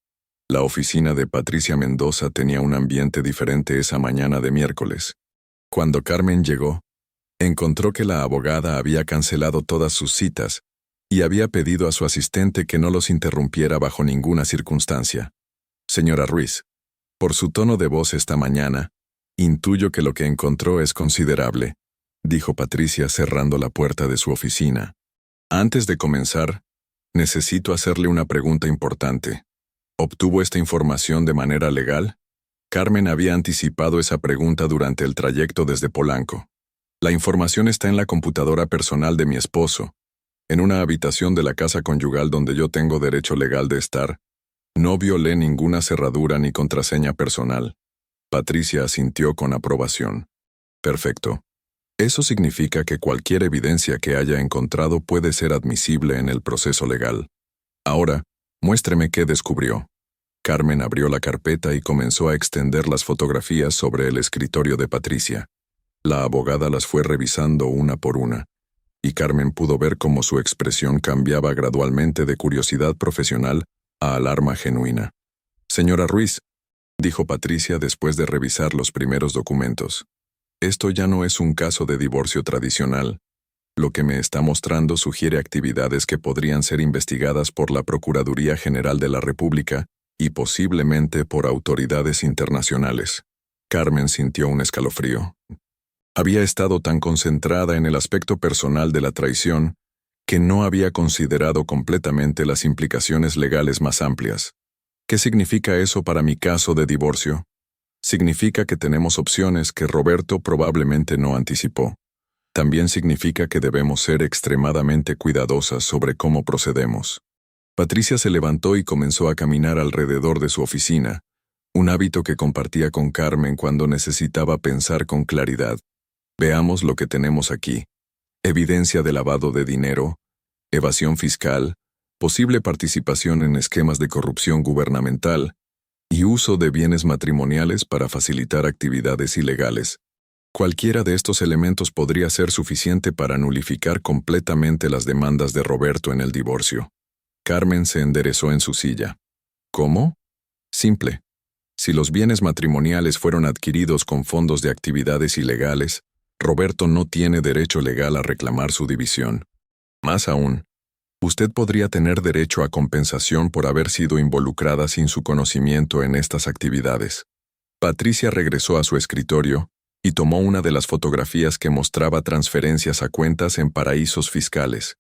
La oficina de Patricia Mendoza tenía un ambiente diferente esa mañana de miércoles. Cuando Carmen llegó, encontró que la abogada había cancelado todas sus citas y había pedido a su asistente que no los interrumpiera bajo ninguna circunstancia. Señora Ruiz, por su tono de voz esta mañana, intuyo que lo que encontró es considerable, dijo Patricia cerrando la puerta de su oficina. Antes de comenzar, necesito hacerle una pregunta importante. ¿Obtuvo esta información de manera legal? Carmen había anticipado esa pregunta durante el trayecto desde Polanco. La información está en la computadora personal de mi esposo, en una habitación de la casa conyugal donde yo tengo derecho legal de estar. No violé ninguna cerradura ni contraseña personal. Patricia asintió con aprobación. Perfecto. Eso significa que cualquier evidencia que haya encontrado puede ser admisible en el proceso legal. Ahora, muéstreme qué descubrió. Carmen abrió la carpeta y comenzó a extender las fotografías sobre el escritorio de Patricia. La abogada las fue revisando una por una, y Carmen pudo ver cómo su expresión cambiaba gradualmente de curiosidad profesional a alarma genuina. Señora Ruiz, dijo Patricia después de revisar los primeros documentos. Esto ya no es un caso de divorcio tradicional. Lo que me está mostrando sugiere actividades que podrían ser investigadas por la Procuraduría General de la República y posiblemente por autoridades internacionales. Carmen sintió un escalofrío. Había estado tan concentrada en el aspecto personal de la traición que no había considerado completamente las implicaciones legales más amplias. ¿Qué significa eso para mi caso de divorcio? Significa que tenemos opciones que Roberto probablemente no anticipó. También significa que debemos ser extremadamente cuidadosas sobre cómo procedemos. Patricia se levantó y comenzó a caminar alrededor de su oficina, un hábito que compartía con Carmen cuando necesitaba pensar con claridad. Veamos lo que tenemos aquí. Evidencia de lavado de dinero, evasión fiscal, posible participación en esquemas de corrupción gubernamental y uso de bienes matrimoniales para facilitar actividades ilegales. Cualquiera de estos elementos podría ser suficiente para nulificar completamente las demandas de Roberto en el divorcio. Carmen se enderezó en su silla. ¿Cómo? Simple. Si los bienes matrimoniales fueron adquiridos con fondos de actividades ilegales, Roberto no tiene derecho legal a reclamar su división. Más aún, usted podría tener derecho a compensación por haber sido involucrada sin su conocimiento en estas actividades. Patricia regresó a su escritorio y tomó una de las fotografías que mostraba transferencias a cuentas en paraísos fiscales.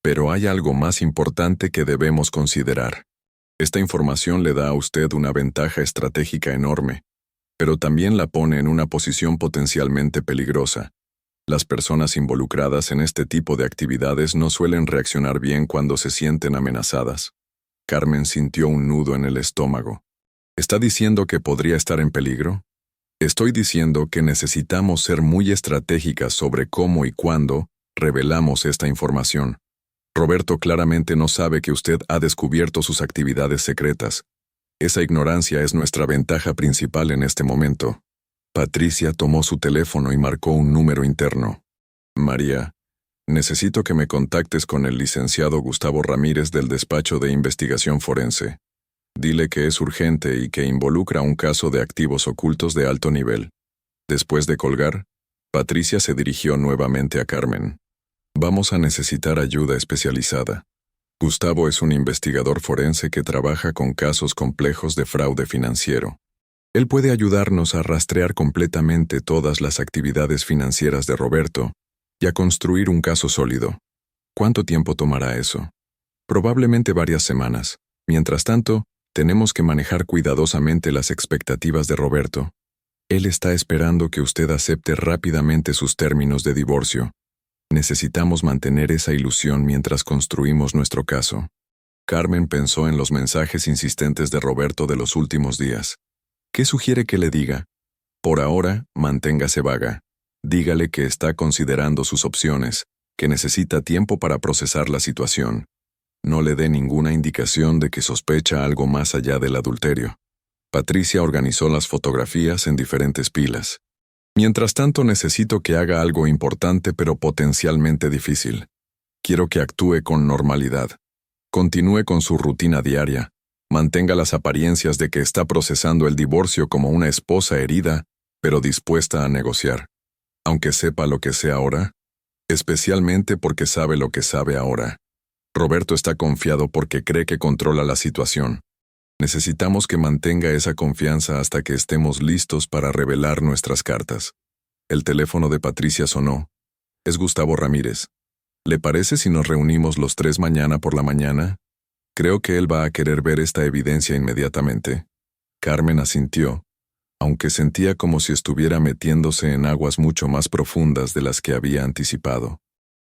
Pero hay algo más importante que debemos considerar. Esta información le da a usted una ventaja estratégica enorme, pero también la pone en una posición potencialmente peligrosa. Las personas involucradas en este tipo de actividades no suelen reaccionar bien cuando se sienten amenazadas. Carmen sintió un nudo en el estómago. ¿Está diciendo que podría estar en peligro? Estoy diciendo que necesitamos ser muy estratégicas sobre cómo y cuándo revelamos esta información. Roberto claramente no sabe que usted ha descubierto sus actividades secretas. Esa ignorancia es nuestra ventaja principal en este momento. Patricia tomó su teléfono y marcó un número interno. María, necesito que me contactes con el licenciado Gustavo Ramírez del Despacho de Investigación Forense. Dile que es urgente y que involucra un caso de activos ocultos de alto nivel. Después de colgar, Patricia se dirigió nuevamente a Carmen. Vamos a necesitar ayuda especializada. Gustavo es un investigador forense que trabaja con casos complejos de fraude financiero. Él puede ayudarnos a rastrear completamente todas las actividades financieras de Roberto y a construir un caso sólido. ¿Cuánto tiempo tomará eso? Probablemente varias semanas. Mientras tanto, tenemos que manejar cuidadosamente las expectativas de Roberto. Él está esperando que usted acepte rápidamente sus términos de divorcio. Necesitamos mantener esa ilusión mientras construimos nuestro caso. Carmen pensó en los mensajes insistentes de Roberto de los últimos días. ¿Qué sugiere que le diga? Por ahora, manténgase vaga. Dígale que está considerando sus opciones, que necesita tiempo para procesar la situación. No le dé ninguna indicación de que sospecha algo más allá del adulterio. Patricia organizó las fotografías en diferentes pilas. Mientras tanto, necesito que haga algo importante pero potencialmente difícil. Quiero que actúe con normalidad. Continúe con su rutina diaria. Mantenga las apariencias de que está procesando el divorcio como una esposa herida, pero dispuesta a negociar. Aunque sepa lo que sé ahora, especialmente porque sabe lo que sabe ahora. Roberto está confiado porque cree que controla la situación. Necesitamos que mantenga esa confianza hasta que estemos listos para revelar nuestras cartas. El teléfono de Patricia sonó. Es Gustavo Ramírez. ¿Le parece si nos reunimos los tres mañana por la mañana? Creo que él va a querer ver esta evidencia inmediatamente. Carmen asintió, aunque sentía como si estuviera metiéndose en aguas mucho más profundas de las que había anticipado.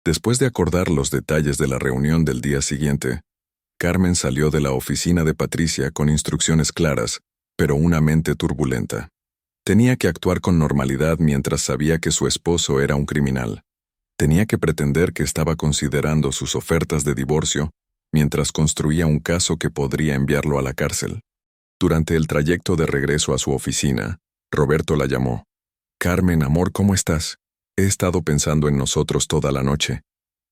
Después de acordar los detalles de la reunión del día siguiente, Carmen salió de la oficina de Patricia con instrucciones claras, pero una mente turbulenta. Tenía que actuar con normalidad mientras sabía que su esposo era un criminal. Tenía que pretender que estaba considerando sus ofertas de divorcio mientras construía un caso que podría enviarlo a la cárcel. Durante el trayecto de regreso a su oficina, Roberto la llamó. «Carmen, amor, ¿cómo estás? He estado pensando en nosotros toda la noche».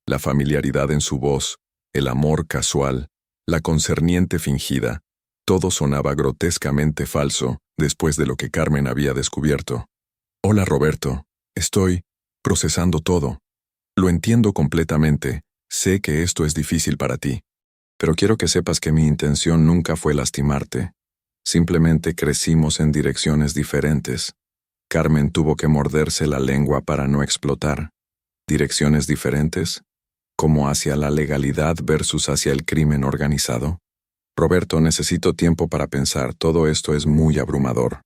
La familiaridad en su voz, el amor casual, la concerniente fingida, todo sonaba grotescamente falso después de lo que Carmen había descubierto. «Hola, Roberto. Estoy procesando todo. Lo entiendo completamente. Sé que esto es difícil para ti. Pero quiero que sepas que mi intención nunca fue lastimarte. Simplemente crecimos en direcciones diferentes». Carmen tuvo que morderse la lengua para no explotar. ¿Direcciones diferentes? ¿Como hacia la legalidad versus hacia el crimen organizado? Roberto, necesito tiempo para pensar. Todo esto es muy abrumador.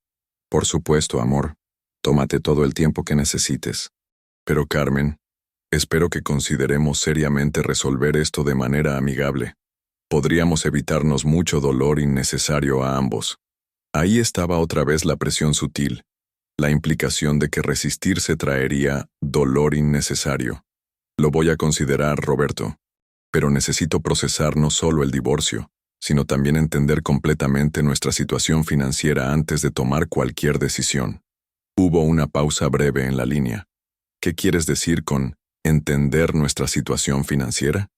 Por supuesto, amor. Tómate todo el tiempo que necesites. Pero Carmen, espero que consideremos seriamente resolver esto de manera amigable. Podríamos evitarnos mucho dolor innecesario a ambos. Ahí estaba otra vez la presión sutil, la implicación de que resistirse traería dolor innecesario. Lo voy a considerar, Roberto. Pero necesito procesar no solo el divorcio, sino también entender completamente nuestra situación financiera antes de tomar cualquier decisión. Hubo una pausa breve en la línea. ¿Qué quieres decir con entender nuestra situación financiera?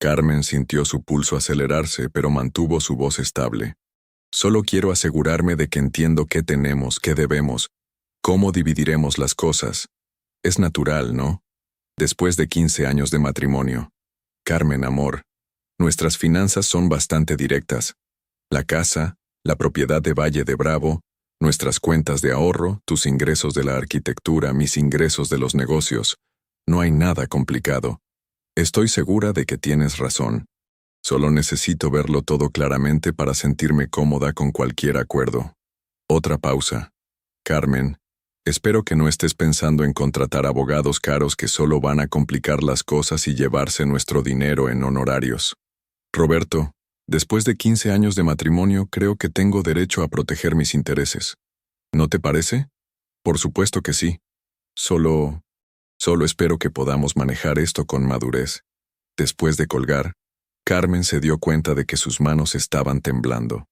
Carmen sintió su pulso acelerarse, pero mantuvo su voz estable. Solo quiero asegurarme de que entiendo qué tenemos, qué debemos, cómo dividiremos las cosas. Es natural, ¿no? Después de 15 años de matrimonio. Carmen, amor, nuestras finanzas son bastante directas. La casa, la propiedad de Valle de Bravo, nuestras cuentas de ahorro, tus ingresos de la arquitectura, mis ingresos de los negocios. No hay nada complicado. Estoy segura de que tienes razón. Solo necesito verlo todo claramente para sentirme cómoda con cualquier acuerdo. Otra pausa. Carmen, espero que no estés pensando en contratar abogados caros que solo van a complicar las cosas y llevarse nuestro dinero en honorarios. Roberto, después de 15 años de matrimonio, creo que tengo derecho a proteger mis intereses. ¿No te parece? Por supuesto que sí. Solo espero que podamos manejar esto con madurez. Después de colgar, Carmen se dio cuenta de que sus manos estaban temblando.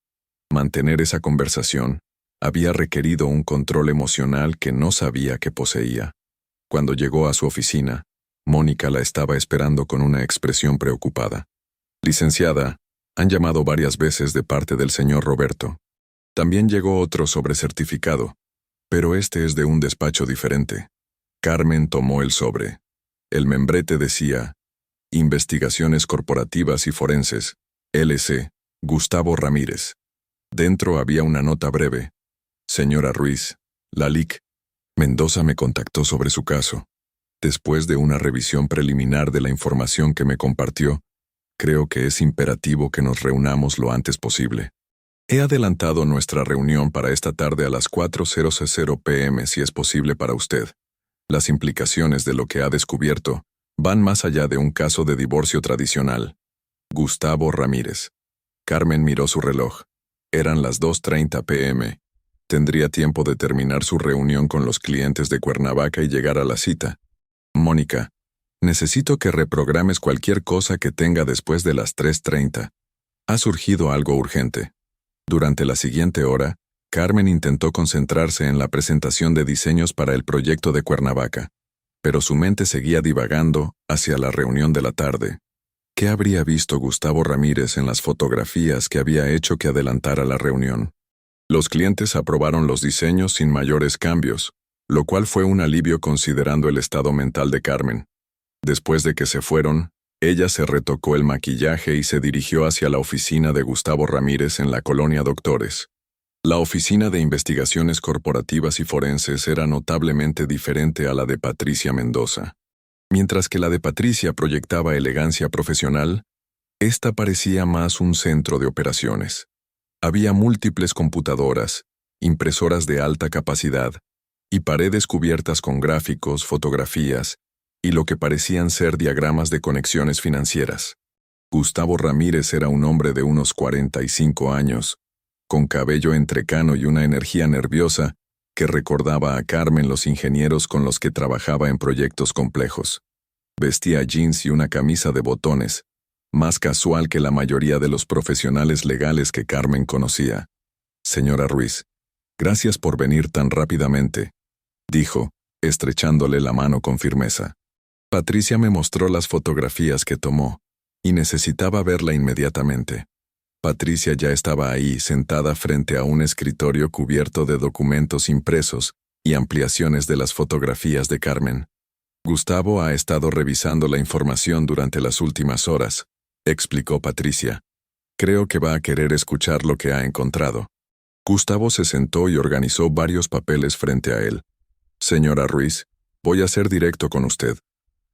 Mantener esa conversación había requerido un control emocional que no sabía que poseía. Cuando llegó a su oficina, Mónica la estaba esperando con una expresión preocupada. Licenciada, han llamado varias veces de parte del señor Roberto. También llegó otro sobrecertificado, Pero este es de un despacho diferente. Carmen tomó el sobre. El membrete decía, Investigaciones Corporativas y Forenses, L.C., Gustavo Ramírez. Dentro había una nota breve. Señora Ruiz, la LIC. Mendoza me contactó sobre su caso. Después de una revisión preliminar de la información que me compartió, creo que es imperativo que nos reunamos lo antes posible. He adelantado nuestra reunión para esta tarde a las 4:00 p.m. si es posible para usted. Las implicaciones de lo que ha descubierto van más allá de un caso de divorcio tradicional. Gustavo Ramírez. Carmen miró su reloj. Eran las 2:30 p.m. Tendría tiempo de terminar su reunión con los clientes de Cuernavaca y llegar a la cita. Mónica, necesito que reprogrames cualquier cosa que tenga después de las 3:30. Ha surgido algo urgente. Durante la siguiente hora, Carmen intentó concentrarse en la presentación de diseños para el proyecto de Cuernavaca, pero su mente seguía divagando hacia la reunión de la tarde. ¿Qué habría visto Gustavo Ramírez en las fotografías que había hecho que adelantara la reunión? Los clientes aprobaron los diseños sin mayores cambios, lo cual fue un alivio considerando el estado mental de Carmen. Después de que se fueron, ella se retocó el maquillaje y se dirigió hacia la oficina de Gustavo Ramírez en la colonia Doctores. La oficina de investigaciones corporativas y forenses era notablemente diferente a la de Patricia Mendoza. Mientras que la de Patricia proyectaba elegancia profesional, esta parecía más un centro de operaciones. Había múltiples computadoras, impresoras de alta capacidad, y paredes cubiertas con gráficos, fotografías, y lo que parecían ser diagramas de conexiones financieras. Gustavo Ramírez era un hombre de unos 45 años, con cabello entrecano y una energía nerviosa que recordaba a Carmen los ingenieros con los que trabajaba en proyectos complejos. Vestía jeans y una camisa de botones, más casual que la mayoría de los profesionales legales que Carmen conocía. Señora Ruiz, gracias por venir tan rápidamente, dijo, estrechándole la mano con firmeza. Patricia me mostró las fotografías que tomó, y necesitaba verla inmediatamente. Patricia ya estaba ahí, sentada frente a un escritorio cubierto de documentos impresos y ampliaciones de las fotografías de Carmen. Gustavo ha estado revisando la información durante las últimas horas, explicó Patricia. Creo que va a querer escuchar lo que ha encontrado. Gustavo se sentó y organizó varios papeles frente a él. Señora Ruiz, voy a ser directo con usted.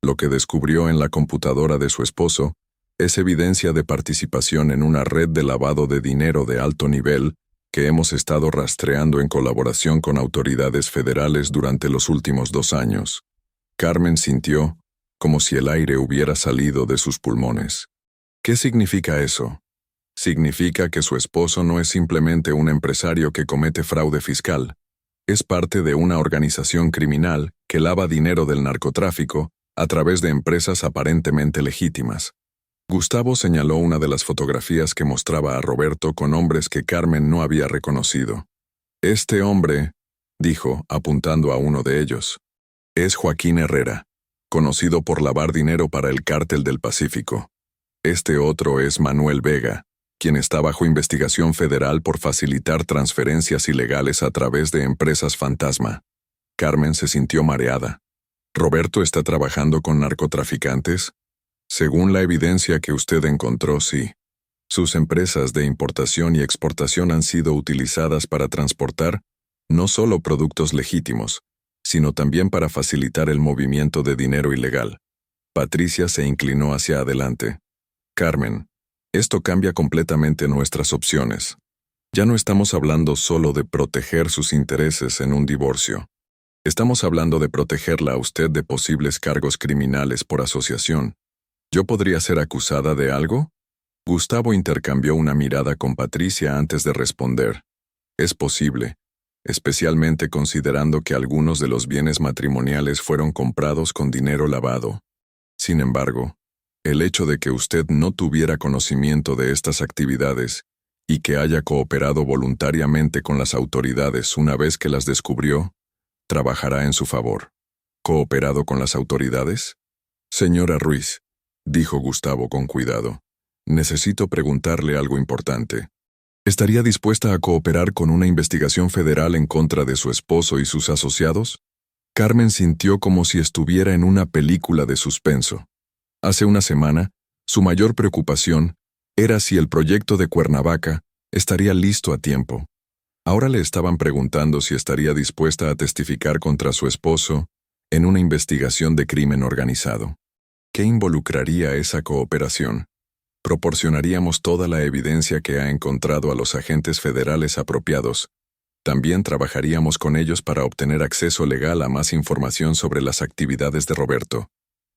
Lo que descubrió en la computadora de su esposo es evidencia de participación en una red de lavado de dinero de alto nivel que hemos estado rastreando en colaboración con autoridades federales durante los últimos 2 años. Carmen sintió como si el aire hubiera salido de sus pulmones. ¿Qué significa eso? Significa que su esposo no es simplemente un empresario que comete fraude fiscal. Es parte de una organización criminal que lava dinero del narcotráfico a través de empresas aparentemente legítimas. Gustavo señaló una de las fotografías que mostraba a Roberto con hombres que Carmen no había reconocido. Este hombre, dijo, apuntando a uno de ellos, es Joaquín Herrera, conocido por lavar dinero para el Cártel del Pacífico. Este otro es Manuel Vega, quien está bajo investigación federal por facilitar transferencias ilegales a través de empresas fantasma. Carmen se sintió mareada. ¿Roberto está trabajando con narcotraficantes? Según la evidencia que usted encontró, sí. Sus empresas de importación y exportación han sido utilizadas para transportar no solo productos legítimos, sino también para facilitar el movimiento de dinero ilegal. Patricia se inclinó hacia adelante. Carmen, esto cambia completamente nuestras opciones. Ya no estamos hablando solo de proteger sus intereses en un divorcio. Estamos hablando de protegerla a usted de posibles cargos criminales por asociación. ¿Yo podría ser acusada de algo? Gustavo intercambió una mirada con Patricia antes de responder. Es posible, especialmente considerando que algunos de los bienes matrimoniales fueron comprados con dinero lavado. Sin embargo, el hecho de que usted no tuviera conocimiento de estas actividades y que haya cooperado voluntariamente con las autoridades una vez que las descubrió, trabajará en su favor. ¿Cooperado con las autoridades? Señora Ruiz, dijo Gustavo con cuidado, necesito preguntarle algo importante. ¿Estaría dispuesta a cooperar con una investigación federal en contra de su esposo y sus asociados? Carmen sintió como si estuviera en una película de suspenso. Hace una semana, su mayor preocupación era si el proyecto de Cuernavaca estaría listo a tiempo. Ahora le estaban preguntando si estaría dispuesta a testificar contra su esposo en una investigación de crimen organizado. ¿Qué involucraría esa cooperación? Proporcionaríamos toda la evidencia que ha encontrado a los agentes federales apropiados. También trabajaríamos con ellos para obtener acceso legal a más información sobre las actividades de Roberto.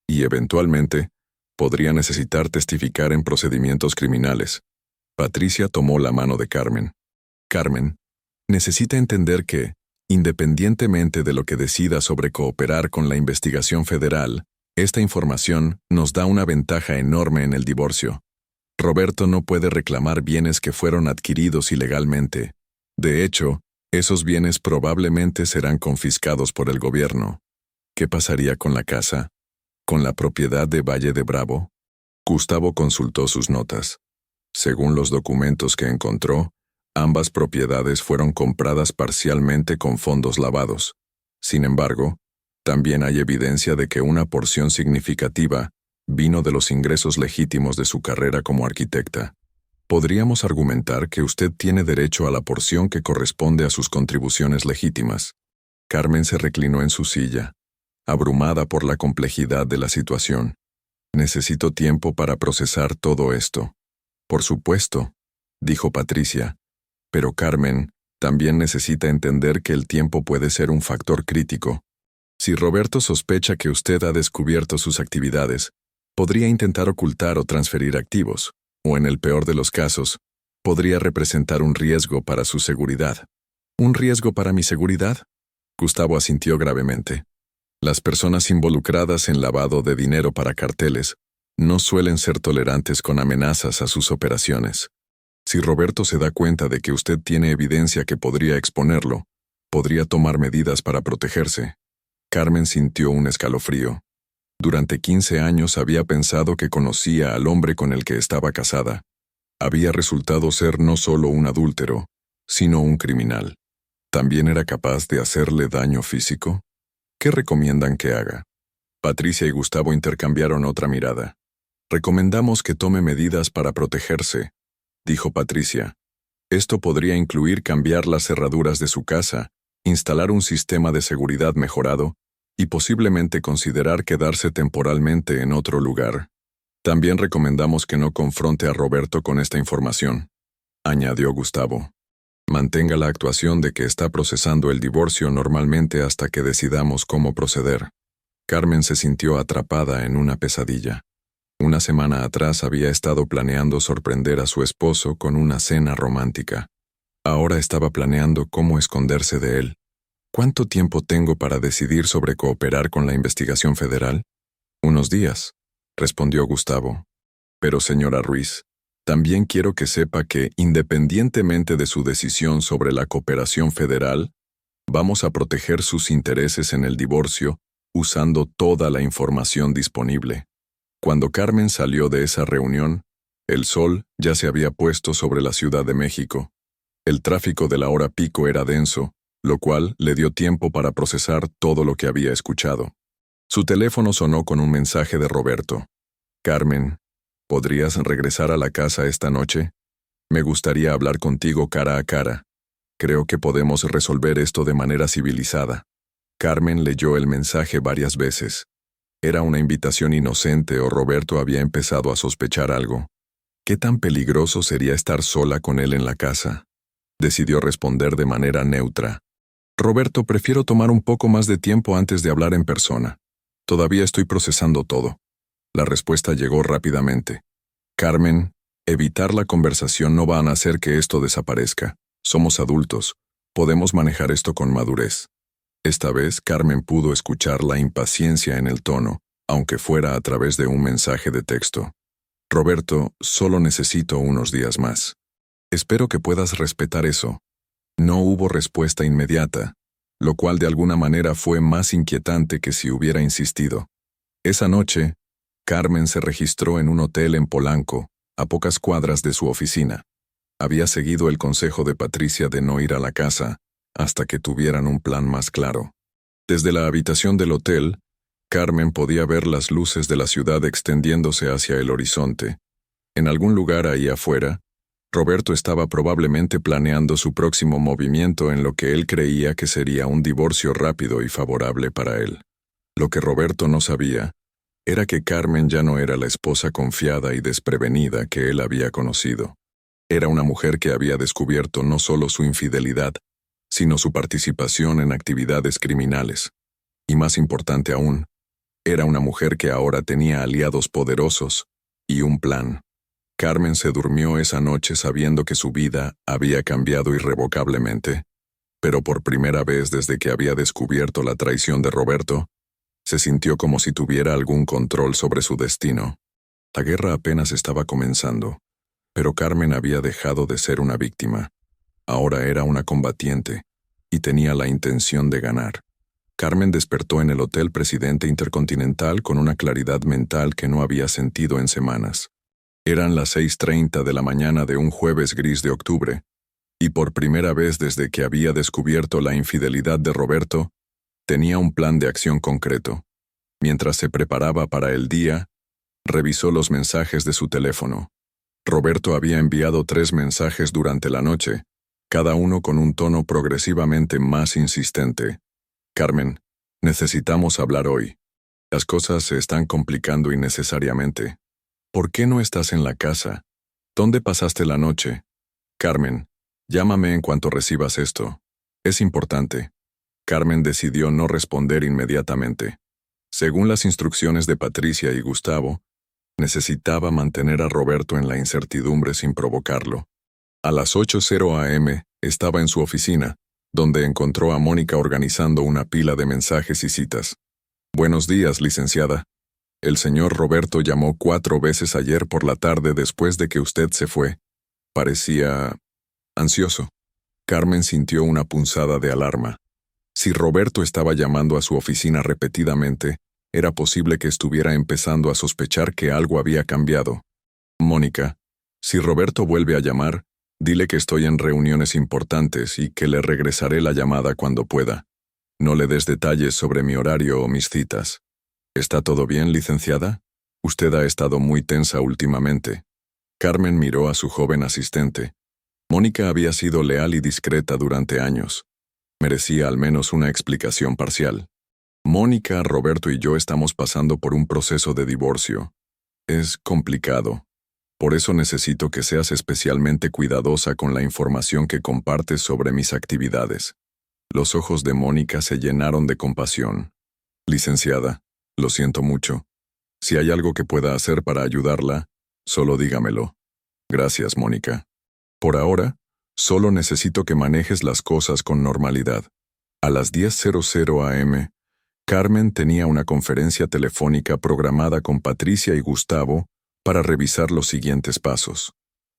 Y eventualmente, podría necesitar testificar en procedimientos criminales. Patricia tomó la mano de Carmen. Carmen, necesita entender que, independientemente de lo que decida sobre cooperar con la investigación federal, esta información nos da una ventaja enorme en el divorcio. Roberto no puede reclamar bienes que fueron adquiridos ilegalmente. De hecho, esos bienes probablemente serán confiscados por el gobierno. ¿Qué pasaría con la casa? ¿Con la propiedad de Valle de Bravo? Gustavo consultó sus notas. Según los documentos que encontró, ambas propiedades fueron compradas parcialmente con fondos lavados. Sin embargo, también hay evidencia de que una porción significativa vino de los ingresos legítimos de su carrera como arquitecta. Podríamos argumentar que usted tiene derecho a la porción que corresponde a sus contribuciones legítimas. Carmen se reclinó en su silla, abrumada por la complejidad de la situación. Necesito tiempo para procesar todo esto. Por supuesto, dijo Patricia, pero Carmen también necesita entender que el tiempo puede ser un factor crítico. Si Roberto sospecha que usted ha descubierto sus actividades, podría intentar ocultar o transferir activos, o en el peor de los casos, podría representar un riesgo para su seguridad. ¿Un riesgo para mi seguridad? Gustavo asintió gravemente. Las personas involucradas en lavado de dinero para carteles no suelen ser tolerantes con amenazas a sus operaciones. Si Roberto se da cuenta de que usted tiene evidencia que podría exponerlo, podría tomar medidas para protegerse. Carmen sintió un escalofrío. Durante 15 años había pensado que conocía al hombre con el que estaba casada. Había resultado ser no solo un adúltero, sino un criminal. ¿También era capaz de hacerle daño físico? ¿Qué recomiendan que haga? Patricia y Gustavo intercambiaron otra mirada. Recomendamos que tome medidas para protegerse, dijo Patricia. Esto podría incluir cambiar las cerraduras de su casa, instalar un sistema de seguridad mejorado y posiblemente considerar quedarse temporalmente en otro lugar. También recomendamos que no confronte a Roberto con esta información, añadió Gustavo. Mantenga la actuación de que está procesando el divorcio normalmente hasta que decidamos cómo proceder. Carmen se sintió atrapada en una pesadilla. Una semana atrás había estado planeando sorprender a su esposo con una cena romántica. Ahora estaba planeando cómo esconderse de él. ¿Cuánto tiempo tengo para decidir sobre cooperar con la investigación federal? Unos días, respondió Gustavo. Pero señora Ruiz, también quiero que sepa que, independientemente de su decisión sobre la cooperación federal, vamos a proteger sus intereses en el divorcio usando toda la información disponible. Cuando Carmen salió de esa reunión, el sol ya se había puesto sobre la Ciudad de México. El tráfico de la hora pico era denso, lo cual le dio tiempo para procesar todo lo que había escuchado. Su teléfono sonó con un mensaje de Roberto. Carmen, ¿podrías regresar a la casa esta noche? Me gustaría hablar contigo cara a cara. Creo que podemos resolver esto de manera civilizada. Carmen leyó el mensaje varias veces. ¿Era una invitación inocente o Roberto había empezado a sospechar algo? ¿Qué tan peligroso sería estar sola con él en la casa? Decidió responder de manera neutra. Roberto, prefiero tomar un poco más de tiempo antes de hablar en persona. Todavía estoy procesando todo. La respuesta llegó rápidamente. Carmen, evitar la conversación no va a hacer que esto desaparezca. Somos adultos. Podemos manejar esto con madurez. Esta vez Carmen pudo escuchar la impaciencia en el tono, aunque fuera a través de un mensaje de texto. Roberto, solo necesito unos días más. Espero que puedas respetar eso. No hubo respuesta inmediata, lo cual de alguna manera fue más inquietante que si hubiera insistido. Esa noche, Carmen se registró en un hotel en Polanco, a pocas cuadras de su oficina. Había seguido el consejo de Patricia de no ir a la casa hasta que tuvieran un plan más claro. Desde la habitación del hotel, Carmen podía ver las luces de la ciudad extendiéndose hacia el horizonte. En algún lugar ahí afuera, Roberto estaba probablemente planeando su próximo movimiento en lo que él creía que sería un divorcio rápido y favorable para él. Lo que Roberto no sabía era que Carmen ya no era la esposa confiada y desprevenida que él había conocido. Era una mujer que había descubierto no solo su infidelidad, sino su participación en actividades criminales. Y más importante aún, era una mujer que ahora tenía aliados poderosos y un plan. Carmen se durmió esa noche sabiendo que su vida había cambiado irrevocablemente, pero por primera vez desde que había descubierto la traición de Roberto, se sintió como si tuviera algún control sobre su destino. La guerra apenas estaba comenzando, pero Carmen había dejado de ser una víctima. Ahora era una combatiente, y tenía la intención de ganar. Carmen despertó en el Hotel Presidente Intercontinental con una claridad mental que no había sentido en semanas. Eran las 6:30 de la mañana de un jueves gris de octubre, y por primera vez desde que había descubierto la infidelidad de Roberto, tenía un plan de acción concreto. Mientras se preparaba para el día, revisó los mensajes de su teléfono. Roberto había enviado 3 mensajes durante la noche, cada uno con un tono progresivamente más insistente. Carmen, necesitamos hablar hoy. Las cosas se están complicando innecesariamente. ¿Por qué no estás en la casa? ¿Dónde pasaste la noche? Carmen, llámame en cuanto recibas esto. Es importante. Carmen decidió no responder inmediatamente. Según las instrucciones de Patricia y Gustavo, necesitaba mantener a Roberto en la incertidumbre sin provocarlo. A las 8:00 a.m. estaba en su oficina, donde encontró a Mónica organizando una pila de mensajes y citas. Buenos días, licenciada. El señor Roberto llamó 4 veces ayer por la tarde después de que usted se fue. Parecía ansioso. Carmen sintió una punzada de alarma. Si Roberto estaba llamando a su oficina repetidamente, era posible que estuviera empezando a sospechar que algo había cambiado. Mónica, si Roberto vuelve a llamar, dile que estoy en reuniones importantes y que le regresaré la llamada cuando pueda. No le des detalles sobre mi horario o mis citas. ¿Está todo bien, licenciada? Usted ha estado muy tensa últimamente. Carmen miró a su joven asistente. Mónica había sido leal y discreta durante años. Merecía al menos una explicación parcial. Mónica, Roberto y yo estamos pasando por un proceso de divorcio. Es complicado. Por eso necesito que seas especialmente cuidadosa con la información que compartes sobre mis actividades. Los ojos de Mónica se llenaron de compasión. Licenciada, lo siento mucho. Si hay algo que pueda hacer para ayudarla, solo dígamelo. Gracias, Mónica. Por ahora, solo necesito que manejes las cosas con normalidad. A las 10:00 a.m., Carmen tenía una conferencia telefónica programada con Patricia y Gustavo para revisar los siguientes pasos.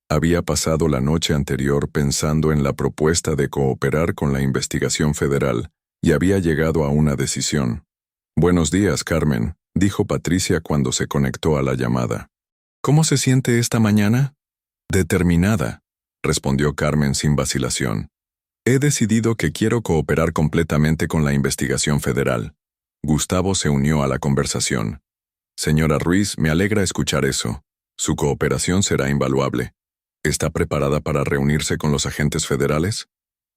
Había pasado la noche anterior pensando en la propuesta de cooperar con la investigación federal y había llegado a una decisión. Buenos días, Carmen, dijo Patricia cuando se conectó a la llamada. ¿Cómo se siente esta mañana? Determinada, respondió Carmen sin vacilación. He decidido que quiero cooperar completamente con la investigación federal. Gustavo se unió a la conversación. Señora Ruiz, me alegra escuchar eso. Su cooperación será invaluable. ¿Está preparada para reunirse con los agentes federales?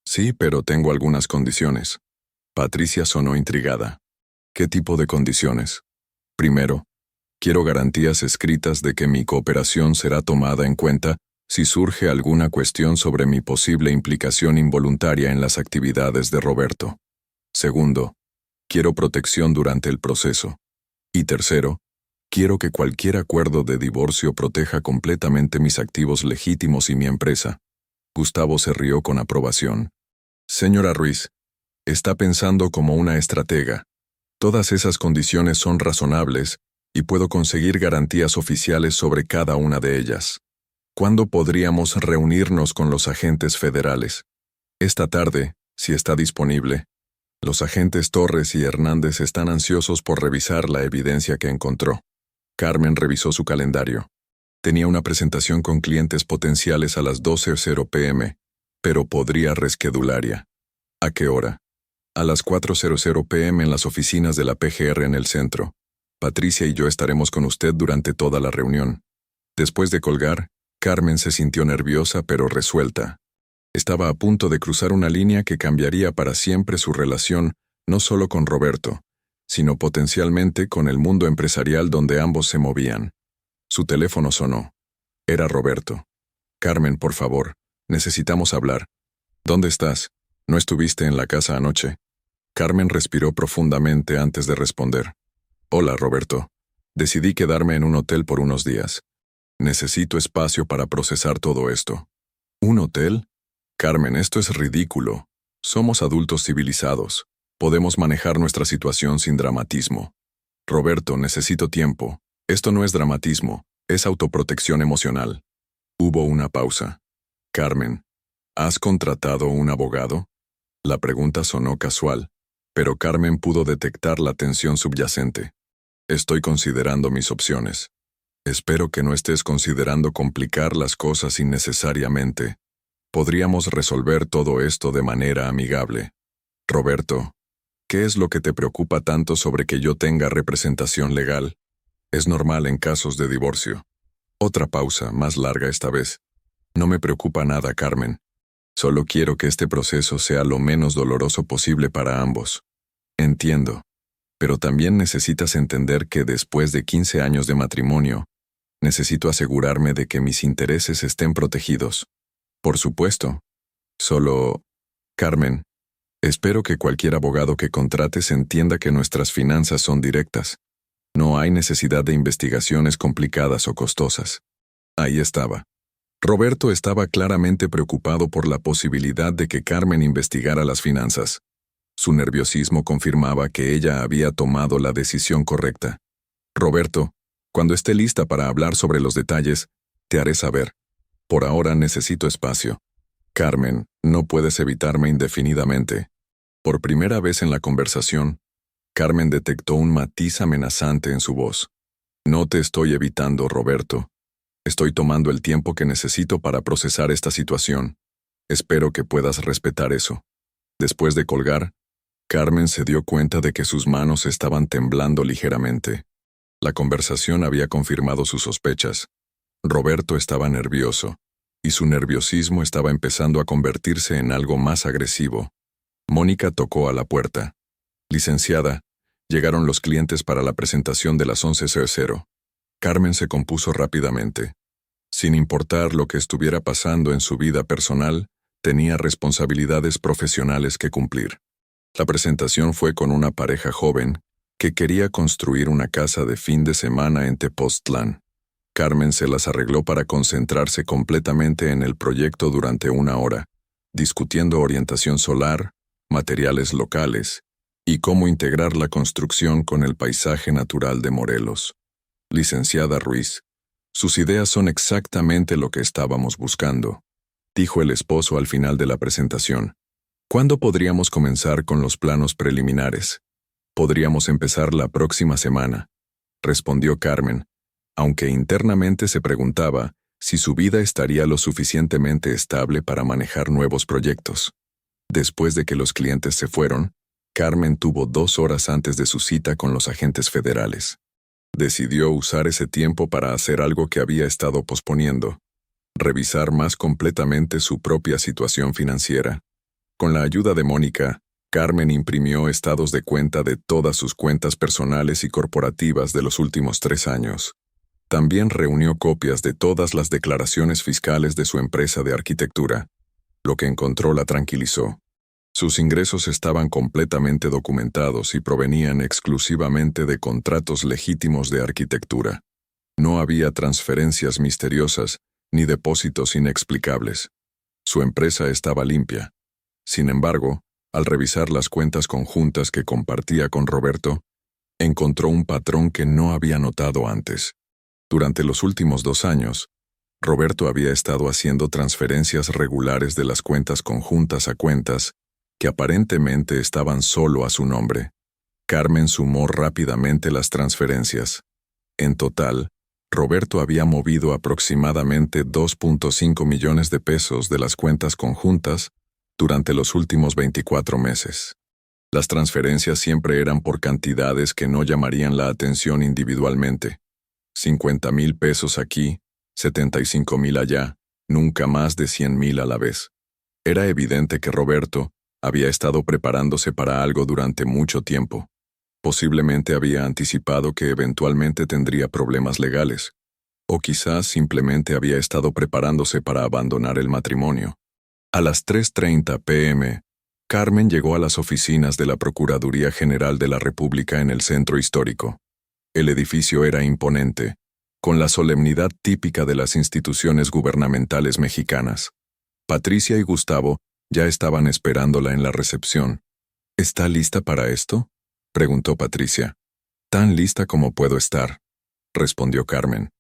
Sí, pero tengo algunas condiciones. Patricia sonó intrigada. ¿Qué tipo de condiciones? Primero, quiero garantías escritas de que mi cooperación será tomada en cuenta si surge alguna cuestión sobre mi posible implicación involuntaria en las actividades de Roberto. Segundo, quiero protección durante el proceso. Y tercero, quiero que cualquier acuerdo de divorcio proteja completamente mis activos legítimos y mi empresa. Gustavo se rió con aprobación. Señora Ruiz, está pensando como una estratega. Todas esas condiciones son razonables y puedo conseguir garantías oficiales sobre cada una de ellas. ¿Cuándo podríamos reunirnos con los agentes federales? Esta tarde, si está disponible. Los agentes Torres y Hernández están ansiosos por revisar la evidencia que encontró. Carmen revisó su calendario. Tenía una presentación con clientes potenciales a las 12:00 p.m., pero podría reschedularia. ¿A qué hora? A las 4:00 p.m. en las oficinas de la PGR en el centro. Patricia y yo estaremos con usted durante toda la reunión. Después de colgar, Carmen se sintió nerviosa pero resuelta. Estaba a punto de cruzar una línea que cambiaría para siempre su relación, no solo con Roberto, sino potencialmente con el mundo empresarial donde ambos se movían. Su teléfono sonó. Era Roberto. Carmen, por favor, necesitamos hablar. ¿Dónde estás? ¿No estuviste en la casa anoche? Carmen respiró profundamente antes de responder. Hola, Roberto. Decidí quedarme en un hotel por unos días. Necesito espacio para procesar todo esto. ¿Un hotel? Carmen, esto es ridículo. Somos adultos civilizados. Podemos manejar nuestra situación sin dramatismo. Roberto, necesito tiempo. Esto no es dramatismo, es autoprotección emocional. Hubo una pausa. Carmen, ¿has contratado un abogado? La pregunta sonó casual, pero Carmen pudo detectar la tensión subyacente. Estoy considerando mis opciones. Espero que no estés considerando complicar las cosas innecesariamente. Podríamos resolver todo esto de manera amigable. Roberto, ¿qué es lo que te preocupa tanto sobre que yo tenga representación legal? Es normal en casos de divorcio. Otra pausa, más larga esta vez. No me preocupa nada, Carmen. Solo quiero que este proceso sea lo menos doloroso posible para ambos. Entiendo. Pero también necesitas entender que después de 15 años de matrimonio, necesito asegurarme de que mis intereses estén protegidos. Por supuesto. Solo... Carmen, espero que cualquier abogado que contrates entienda que nuestras finanzas son directas. No hay necesidad de investigaciones complicadas o costosas. Ahí estaba. Roberto estaba claramente preocupado por la posibilidad de que Carmen investigara las finanzas. Su nerviosismo confirmaba que ella había tomado la decisión correcta. Roberto, cuando esté lista para hablar sobre los detalles, te haré saber. Por ahora necesito espacio. Carmen, no puedes evitarme indefinidamente. Por primera vez en la conversación, Carmen detectó un matiz amenazante en su voz. No te estoy evitando, Roberto. Estoy tomando el tiempo que necesito para procesar esta situación. Espero que puedas respetar eso. Después de colgar, Carmen se dio cuenta de que sus manos estaban temblando ligeramente. La conversación había confirmado sus sospechas. Roberto estaba nervioso, y su nerviosismo estaba empezando a convertirse en algo más agresivo. Mónica tocó a la puerta. Licenciada, llegaron los clientes para la presentación de las 11:00. Carmen se compuso rápidamente. Sin importar lo que estuviera pasando en su vida personal, tenía responsabilidades profesionales que cumplir. La presentación fue con una pareja joven que quería construir una casa de fin de semana en Tepoztlán. Carmen se las arregló para concentrarse completamente en el proyecto durante 1 hora, discutiendo orientación solar, materiales locales y cómo integrar la construcción con el paisaje natural de Morelos. Licenciada Ruiz, sus ideas son exactamente lo que estábamos buscando, dijo el esposo al final de la presentación. ¿Cuándo podríamos comenzar con los planos preliminares? Podríamos empezar la próxima semana, respondió Carmen, aunque internamente se preguntaba si su vida estaría lo suficientemente estable para manejar nuevos proyectos. Después de que los clientes se fueron, Carmen tuvo 2 horas antes de su cita con los agentes federales. Decidió usar ese tiempo para hacer algo que había estado posponiendo: revisar más completamente su propia situación financiera. Con la ayuda de Mónica, Carmen imprimió estados de cuenta de todas sus cuentas personales y corporativas de los últimos 3 años. También reunió copias de todas las declaraciones fiscales de su empresa de arquitectura. Lo que encontró la tranquilizó. Sus ingresos estaban completamente documentados y provenían exclusivamente de contratos legítimos de arquitectura. No había transferencias misteriosas ni depósitos inexplicables. Su empresa estaba limpia. Sin embargo, al revisar las cuentas conjuntas que compartía con Roberto, encontró un patrón que no había notado antes. Durante los últimos 2 años, Roberto había estado haciendo transferencias regulares de las cuentas conjuntas a cuentas que aparentemente estaban solo a su nombre. Carmen sumó rápidamente las transferencias. En total, Roberto había movido aproximadamente 2.5 millones de pesos de las cuentas conjuntas durante los últimos 24 meses. Las transferencias siempre eran por cantidades que no llamarían la atención individualmente. 50,000 pesos aquí, 75,000 allá, nunca más de 100,000 a la vez. Era evidente que Roberto había estado preparándose para algo durante mucho tiempo. Posiblemente había anticipado que eventualmente tendría problemas legales, o quizás simplemente había estado preparándose para abandonar el matrimonio. A las 3:30 p.m., Carmen llegó a las oficinas de la Procuraduría General de la República en el centro histórico. El edificio era imponente, con la solemnidad típica de las instituciones gubernamentales mexicanas. Patricia y Gustavo ya estaban esperándola en la recepción. ¿Está lista para esto?, preguntó Patricia. Tan lista como puedo estar, respondió Carmen.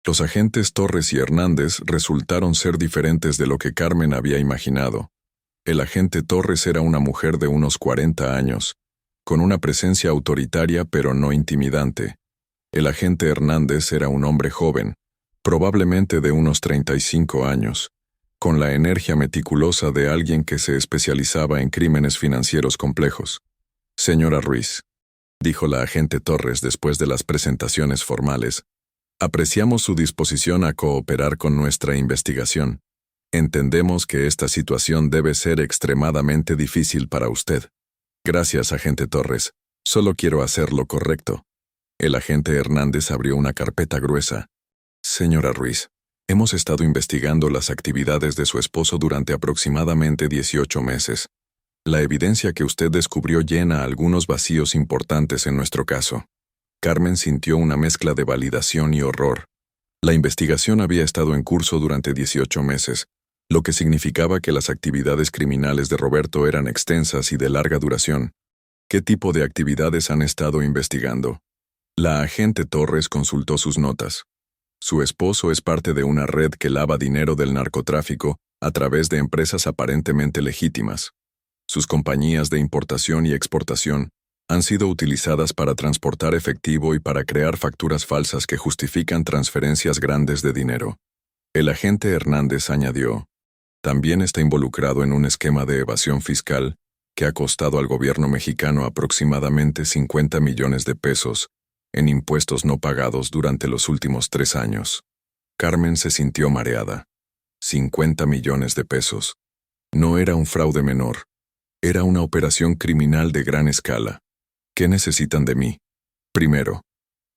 Los agentes Torres y Hernández resultaron ser diferentes de lo que Carmen había imaginado. El agente Torres era una mujer de unos 40 años, con una presencia autoritaria pero no intimidante. El agente Hernández era un hombre joven, probablemente de unos 35 años, con la energía meticulosa de alguien que se especializaba en crímenes financieros complejos. Señora Ruiz, dijo la agente Torres después de las presentaciones formales, apreciamos su disposición a cooperar con nuestra investigación. Entendemos que esta situación debe ser extremadamente difícil para usted. Gracias, agente Torres. Solo quiero hacer lo correcto. El agente Hernández abrió una carpeta gruesa. Señora Ruiz, hemos estado investigando las actividades de su esposo durante aproximadamente 18 meses. La evidencia que usted descubrió llena algunos vacíos importantes en nuestro caso. Carmen sintió una mezcla de validación y horror. La investigación había estado en curso durante 18 meses, lo que significaba que las actividades criminales de Roberto eran extensas y de larga duración. ¿Qué tipo de actividades han estado investigando? La agente Torres consultó sus notas. Su esposo es parte de una red que lava dinero del narcotráfico a través de empresas aparentemente legítimas. Sus compañías de importación y exportación han sido utilizadas para transportar efectivo y para crear facturas falsas que justifican transferencias grandes de dinero. El agente Hernández añadió, también está involucrado en un esquema de evasión fiscal que ha costado al gobierno mexicano aproximadamente 50 millones de pesos en impuestos no pagados durante los últimos 3 años. Carmen se sintió mareada. 50 millones de pesos. No era un fraude menor. Era una operación criminal de gran escala. ¿Qué necesitan de mí? Primero,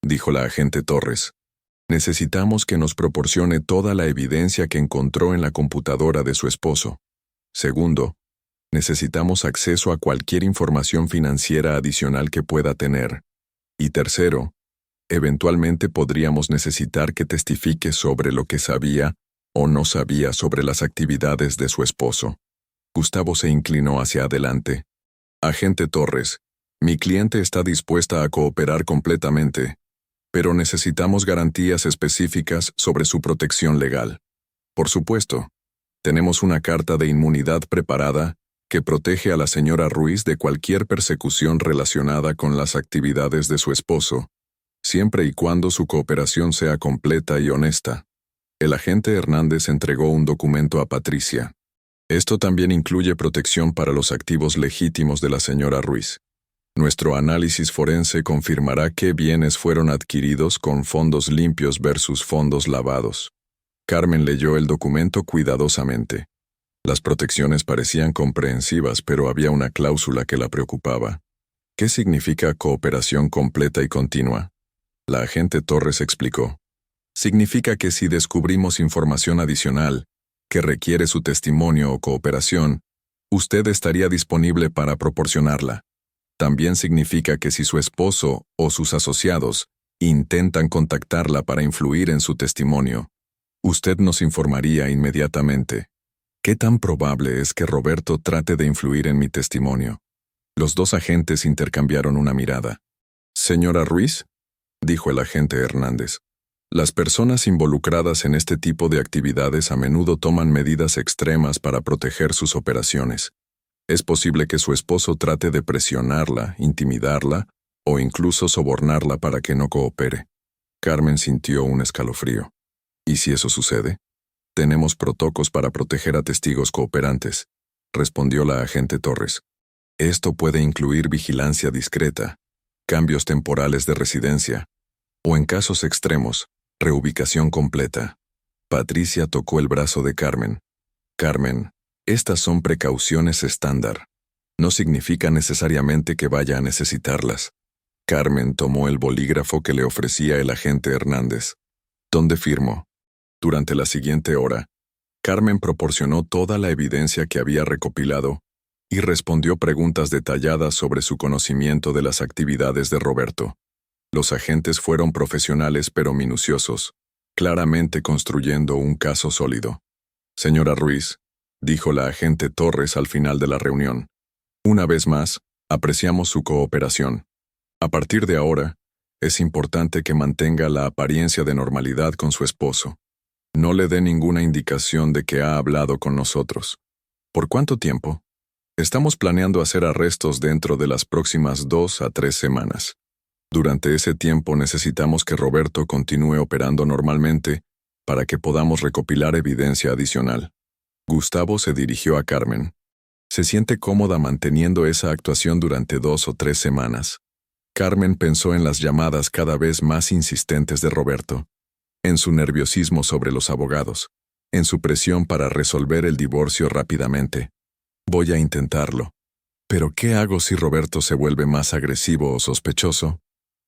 dijo la agente Torres, necesitamos que nos proporcione toda la evidencia que encontró en la computadora de su esposo. Segundo, necesitamos acceso a cualquier información financiera adicional que pueda tener. Y tercero, eventualmente podríamos necesitar que testifique sobre lo que sabía o no sabía sobre las actividades de su esposo. Gustavo se inclinó hacia adelante. Agente Torres, mi cliente está dispuesta a cooperar completamente, pero necesitamos garantías específicas sobre su protección legal. Por supuesto, tenemos una carta de inmunidad preparada que protege a la señora Ruiz de cualquier persecución relacionada con las actividades de su esposo, siempre y cuando su cooperación sea completa y honesta. El agente Hernández entregó un documento a Patricia. Esto también incluye protección para los activos legítimos de la señora Ruiz. Nuestro análisis forense confirmará qué bienes fueron adquiridos con fondos limpios versus fondos lavados. Carmen leyó el documento cuidadosamente. Las protecciones parecían comprensivas, pero había una cláusula que la preocupaba. ¿Qué significa cooperación completa y continua? La agente Torres explicó. Significa que si descubrimos información adicional, que requiere su testimonio o cooperación, usted estaría disponible para proporcionarla. También significa que si su esposo o sus asociados intentan contactarla para influir en su testimonio, usted nos informaría inmediatamente. ¿Qué tan probable es que Roberto trate de influir en mi testimonio? Los dos agentes intercambiaron una mirada. Señora Ruiz, dijo el agente Hernández, las personas involucradas en este tipo de actividades a menudo toman medidas extremas para proteger sus operaciones. Es posible que su esposo trate de presionarla, intimidarla o incluso sobornarla para que no coopere. Carmen sintió un escalofrío. ¿Y si eso sucede? Tenemos protocolos para proteger a testigos cooperantes, respondió la agente Torres. Esto puede incluir vigilancia discreta, cambios temporales de residencia, o en casos extremos, reubicación completa. Patricia tocó el brazo de Carmen. Carmen, estas son precauciones estándar. No significa necesariamente que vaya a necesitarlas. Carmen tomó el bolígrafo que le ofrecía el agente Hernández. ¿Dónde firmó? Durante la siguiente hora, Carmen proporcionó toda la evidencia que había recopilado y respondió preguntas detalladas sobre su conocimiento de las actividades de Roberto. Los agentes fueron profesionales pero minuciosos, claramente construyendo un caso sólido. Señora Ruiz, dijo la agente Torres al final de la reunión, una vez más, apreciamos su cooperación. A partir de ahora, es importante que mantenga la apariencia de normalidad con su esposo. No le dé ninguna indicación de que ha hablado con nosotros. ¿Por cuánto tiempo? Estamos planeando hacer arrestos dentro de las próximas 2 a 3 semanas. Durante ese tiempo necesitamos que Roberto continúe operando normalmente para que podamos recopilar evidencia adicional. Gustavo se dirigió a Carmen. ¿Se siente cómoda manteniendo esa actuación durante 2 o 3 semanas? Carmen pensó en las llamadas cada vez más insistentes de Roberto, en su nerviosismo sobre los abogados, en su presión para resolver el divorcio rápidamente. Voy a intentarlo. ¿Pero qué hago si Roberto se vuelve más agresivo o sospechoso?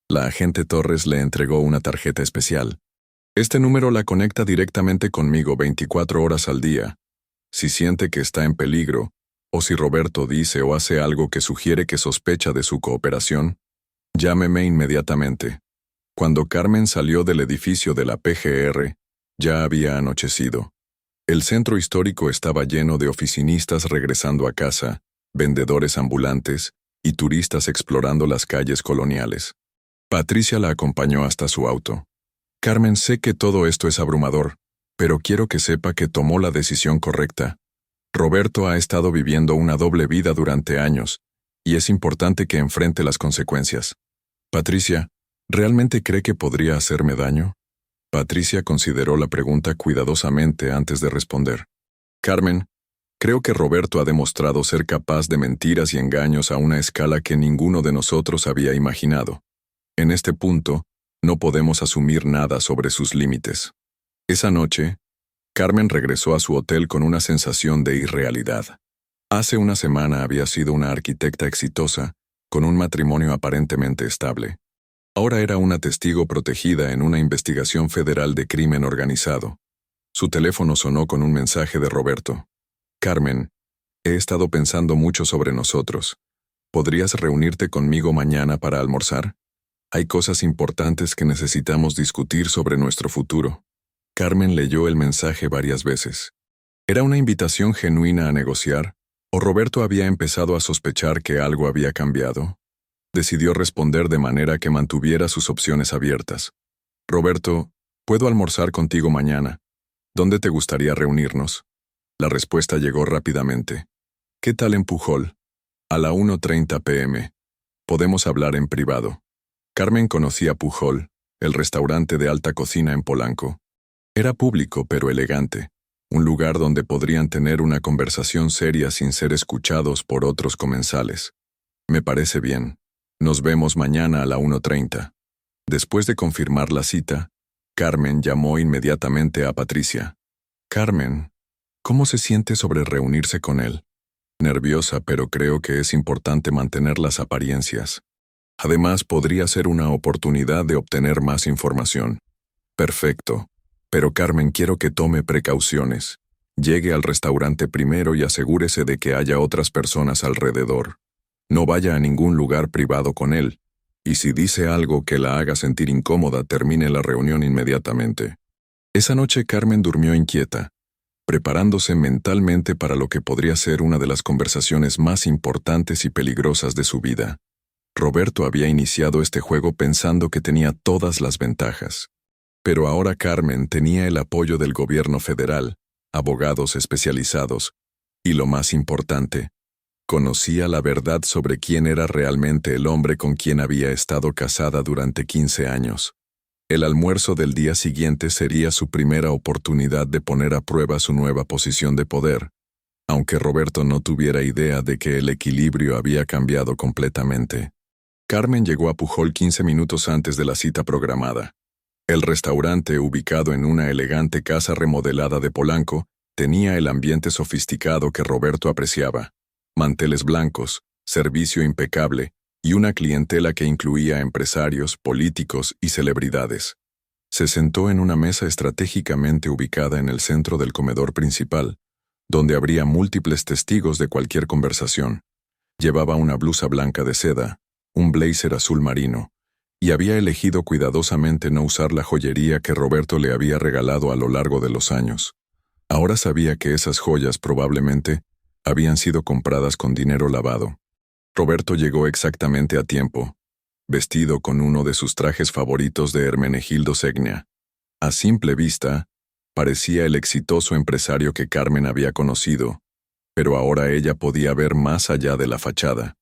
La agente Torres le entregó una tarjeta especial. Este número la conecta directamente conmigo 24 horas al día. Si siente que está en peligro, o si Roberto dice o hace algo que sugiere que sospecha de su cooperación, llámeme inmediatamente. Cuando Carmen salió del edificio de la PGR, ya había anochecido. El centro histórico estaba lleno de oficinistas regresando a casa, vendedores ambulantes y turistas explorando las calles coloniales. Patricia la acompañó hasta su auto. Carmen, sé que todo esto es abrumador, pero quiero que sepa que tomó la decisión correcta. Roberto ha estado viviendo una doble vida durante años, y es importante que enfrente las consecuencias. Patricia, ¿realmente cree que podría hacerme daño? Patricia consideró la pregunta cuidadosamente antes de responder. Carmen, creo que Roberto ha demostrado ser capaz de mentiras y engaños a una escala que ninguno de nosotros había imaginado. En este punto, no podemos asumir nada sobre sus límites. Esa noche, Carmen regresó a su hotel con una sensación de irrealidad. Hace una semana había sido una arquitecta exitosa, con un matrimonio aparentemente estable. Ahora era una testigo protegida en una investigación federal de crimen organizado. Su teléfono sonó con un mensaje de Roberto. Carmen, he estado pensando mucho sobre nosotros. ¿Podrías reunirte conmigo mañana para almorzar? Hay cosas importantes que necesitamos discutir sobre nuestro futuro. Carmen leyó el mensaje varias veces. ¿Era una invitación genuina a negociar? ¿O Roberto había empezado a sospechar que algo había cambiado? Decidió responder de manera que mantuviera sus opciones abiertas. Roberto, ¿puedo almorzar contigo mañana? ¿Dónde te gustaría reunirnos? La respuesta llegó rápidamente. ¿Qué tal en Pujol? A la 1:30 p.m. Podemos hablar en privado. Carmen conocía Pujol, el restaurante de alta cocina en Polanco. Era público pero elegante, un lugar donde podrían tener una conversación seria sin ser escuchados por otros comensales. Me parece bien. Nos vemos mañana a la 1:30. Después de confirmar la cita, Carmen llamó inmediatamente a Patricia. Carmen, ¿cómo se siente sobre reunirse con él? Nerviosa, pero creo que es importante mantener las apariencias. Además, podría ser una oportunidad de obtener más información. Perfecto. Pero Carmen, quiero que tome precauciones. Llegue al restaurante primero y asegúrese de que haya otras personas alrededor. No vaya a ningún lugar privado con él, y si dice algo que la haga sentir incómoda, termine la reunión inmediatamente. Esa noche Carmen durmió inquieta, preparándose mentalmente para lo que podría ser una de las conversaciones más importantes y peligrosas de su vida. Roberto había iniciado este juego pensando que tenía todas las ventajas. Pero ahora Carmen tenía el apoyo del gobierno federal, abogados especializados, y lo más importante, conocía la verdad sobre quién era realmente el hombre con quien había estado casada durante 15 años. El almuerzo del día siguiente sería su primera oportunidad de poner a prueba su nueva posición de poder, aunque Roberto no tuviera idea de que el equilibrio había cambiado completamente. Carmen llegó a Pujol 15 minutos antes de la cita programada. El restaurante, ubicado en una elegante casa remodelada de Polanco, tenía el ambiente sofisticado que Roberto apreciaba: manteles blancos, servicio impecable y una clientela que incluía empresarios, políticos y celebridades. Se sentó en una mesa estratégicamente ubicada en el centro del comedor principal, donde habría múltiples testigos de cualquier conversación. Llevaba una blusa blanca de seda, un blazer azul marino, y había elegido cuidadosamente no usar la joyería que Roberto le había regalado a lo largo de los años. Ahora sabía que esas joyas probablemente habían sido compradas con dinero lavado. Roberto llegó exactamente a tiempo, vestido con uno de sus trajes favoritos de Hermenegildo Segnia. A simple vista, parecía el exitoso empresario que Carmen había conocido, pero ahora ella podía ver más allá de la fachada.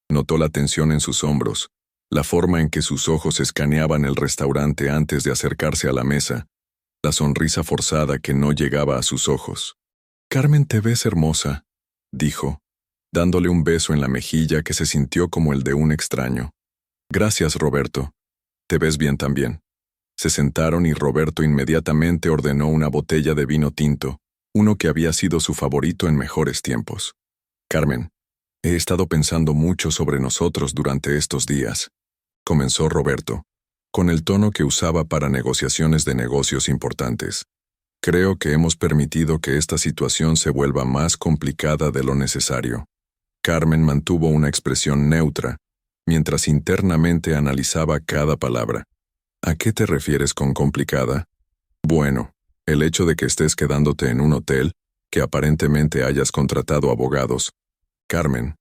Notó la tensión en sus hombros, la forma en que sus ojos escaneaban el restaurante antes de acercarse a la mesa, la sonrisa forzada que no llegaba a sus ojos. «Carmen, te ves hermosa», dijo, dándole un beso en la mejilla que se sintió como el de un extraño. «Gracias, Roberto. Te ves bien también». Se sentaron y Roberto inmediatamente ordenó una botella de vino tinto, uno que había sido su favorito en mejores tiempos. «Carmen, he estado pensando mucho sobre nosotros durante estos días», comenzó Roberto, con el tono que usaba para negociaciones de negocios importantes. «Creo que hemos permitido que esta situación se vuelva más complicada de lo necesario». Carmen mantuvo una expresión neutra, mientras internamente analizaba cada palabra. «¿A qué te refieres con complicada?» «Bueno, el hecho de que estés quedándote en un hotel, que aparentemente hayas contratado abogados. Carmen,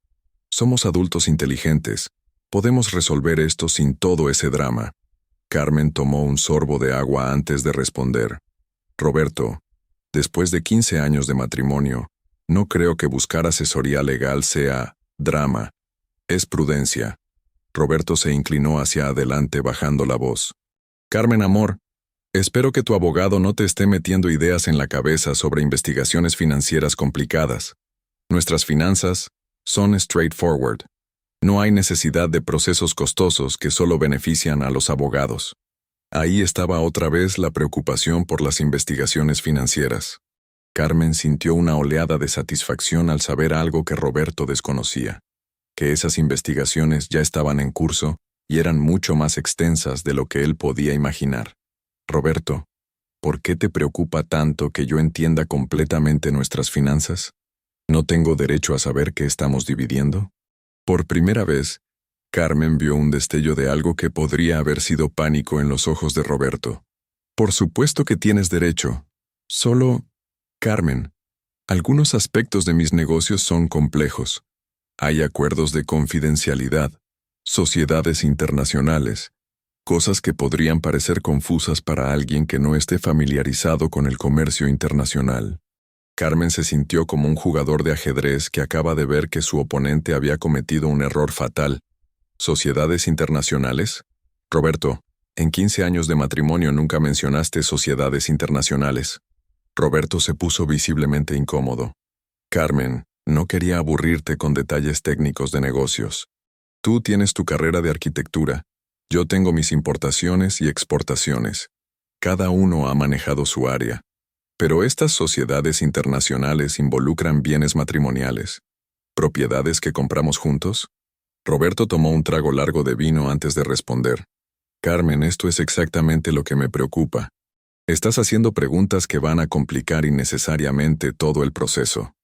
somos adultos inteligentes. Podemos resolver esto sin todo ese drama». Carmen tomó un sorbo de agua antes de responder. «Roberto, después de 15 años de matrimonio, no creo que buscar asesoría legal sea drama. Es prudencia». Roberto se inclinó hacia adelante bajando la voz. «Carmen, amor, espero que tu abogado no te esté metiendo ideas en la cabeza sobre investigaciones financieras complicadas. Nuestras finanzas son straightforward. No hay necesidad de procesos costosos que solo benefician a los abogados». Ahí estaba otra vez la preocupación por las investigaciones financieras. Carmen sintió una oleada de satisfacción al saber algo que Roberto desconocía, que esas investigaciones ya estaban en curso y eran mucho más extensas de lo que él podía imaginar. «Roberto, ¿por qué te preocupa tanto que yo entienda completamente nuestras finanzas? ¿No tengo derecho a saber qué estamos dividiendo?» Por primera vez, Carmen vio un destello de algo que podría haber sido pánico en los ojos de Roberto. «Por supuesto que tienes derecho. Solo, Carmen, algunos aspectos de mis negocios son complejos. Hay acuerdos de confidencialidad, sociedades internacionales, cosas que podrían parecer confusas para alguien que no esté familiarizado con el comercio internacional». Carmen se sintió como un jugador de ajedrez que acaba de ver que su oponente había cometido un error fatal. ¿Sociedades internacionales? Roberto, en 15 años de matrimonio nunca mencionaste sociedades internacionales. Roberto se puso visiblemente incómodo. Carmen, no quería aburrirte con detalles técnicos de negocios. Tú tienes tu carrera de arquitectura, yo tengo mis importaciones y exportaciones. Cada uno ha manejado su área. Pero estas sociedades internacionales involucran bienes matrimoniales. ¿Propiedades que compramos juntos? Roberto tomó un trago largo de vino antes de responder. Carmen, esto es exactamente lo que me preocupa. Estás haciendo preguntas que van a complicar innecesariamente todo el proceso.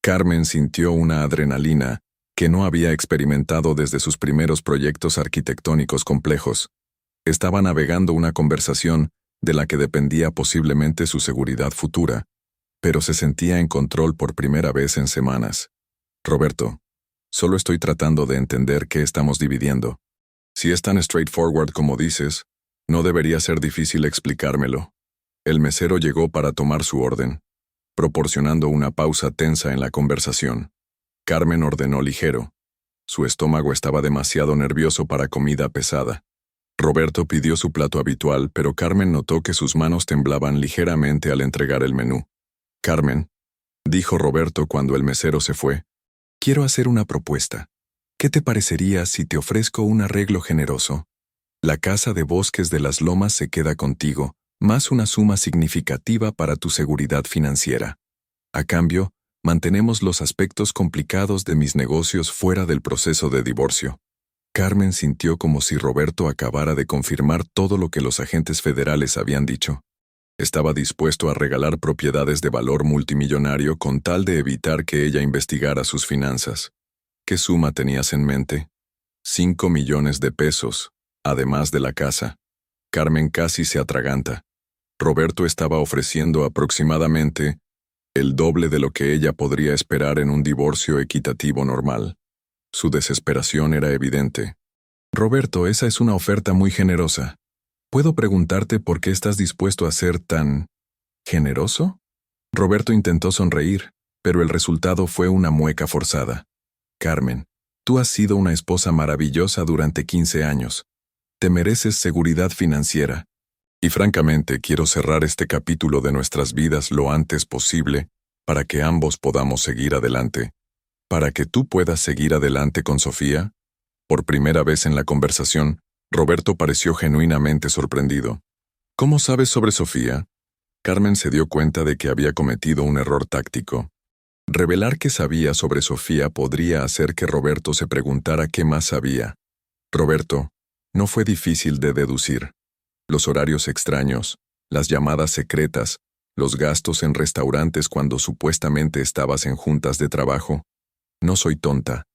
Carmen sintió una adrenalina que no había experimentado desde sus primeros proyectos arquitectónicos complejos. Estaba navegando una conversación de la que dependía posiblemente su seguridad futura, pero se sentía en control por primera vez en semanas. Roberto, solo estoy tratando de entender qué estamos dividiendo. Si es tan straightforward como dices, no debería ser difícil explicármelo. El mesero llegó para tomar su orden, proporcionando una pausa tensa en la conversación. Carmen ordenó ligero. Su estómago estaba demasiado nervioso para comida pesada. Roberto pidió su plato habitual, pero Carmen notó que sus manos temblaban ligeramente al entregar el menú. Carmen, dijo Roberto cuando el mesero se fue, quiero hacer una propuesta. ¿Qué te parecería si te ofrezco un arreglo generoso? La casa de Bosques de las Lomas se queda contigo, más una suma significativa para tu seguridad financiera. A cambio, mantenemos los aspectos complicados de mis negocios fuera del proceso de divorcio. Carmen sintió como si Roberto acabara de confirmar todo lo que los agentes federales habían dicho. Estaba dispuesto a regalar propiedades de valor multimillonario con tal de evitar que ella investigara sus finanzas. ¿Qué suma tenías en mente? 5 millones de pesos, además de la casa. Carmen casi se atraganta. Roberto estaba ofreciendo aproximadamente el doble de lo que ella podría esperar en un divorcio equitativo normal. Su desesperación era evidente. Roberto, esa es una oferta muy generosa. ¿Puedo preguntarte por qué estás dispuesto a ser tan generoso? Roberto intentó sonreír, pero el resultado fue una mueca forzada. Carmen, tú has sido una esposa maravillosa durante 15 años. Te mereces seguridad financiera. Y francamente quiero cerrar este capítulo de nuestras vidas lo antes posible para que ambos podamos seguir adelante. Para que tú puedas seguir adelante con Sofía. Por primera vez en la conversación, Roberto pareció genuinamente sorprendido. ¿Cómo sabes sobre Sofía? Carmen se dio cuenta de que había cometido un error táctico. Revelar que sabía sobre Sofía podría hacer que Roberto se preguntara qué más sabía. Roberto, no fue difícil de deducir. Los horarios extraños, las llamadas secretas, los gastos en restaurantes cuando supuestamente estabas en juntas de trabajo. No soy tonta.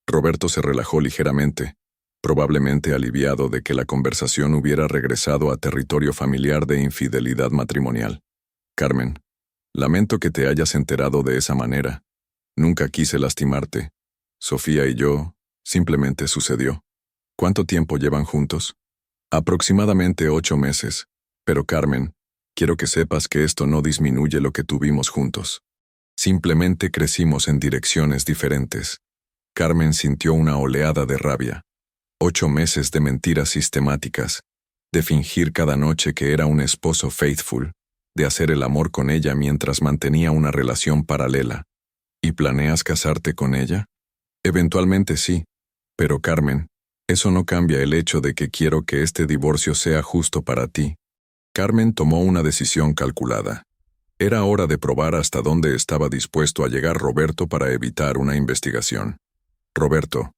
Roberto se relajó ligeramente, probablemente aliviado de que la conversación hubiera regresado a territorio familiar de infidelidad matrimonial. Carmen, lamento que te hayas enterado de esa manera. Nunca quise lastimarte. Sofía y yo, simplemente sucedió. ¿Cuánto tiempo llevan juntos? Aproximadamente 8 meses. Pero Carmen, quiero que sepas que esto no disminuye lo que tuvimos juntos. Simplemente crecimos en direcciones diferentes. Carmen sintió una oleada de rabia. 8 meses de mentiras sistemáticas, de fingir cada noche que era un esposo faithful, de hacer el amor con ella mientras mantenía una relación paralela. ¿Y planeas casarte con ella? Eventualmente sí, pero Carmen, eso no cambia el hecho de que quiero que este divorcio sea justo para ti. Carmen tomó una decisión calculada. Era hora de probar hasta dónde estaba dispuesto a llegar Roberto para evitar una investigación. Roberto,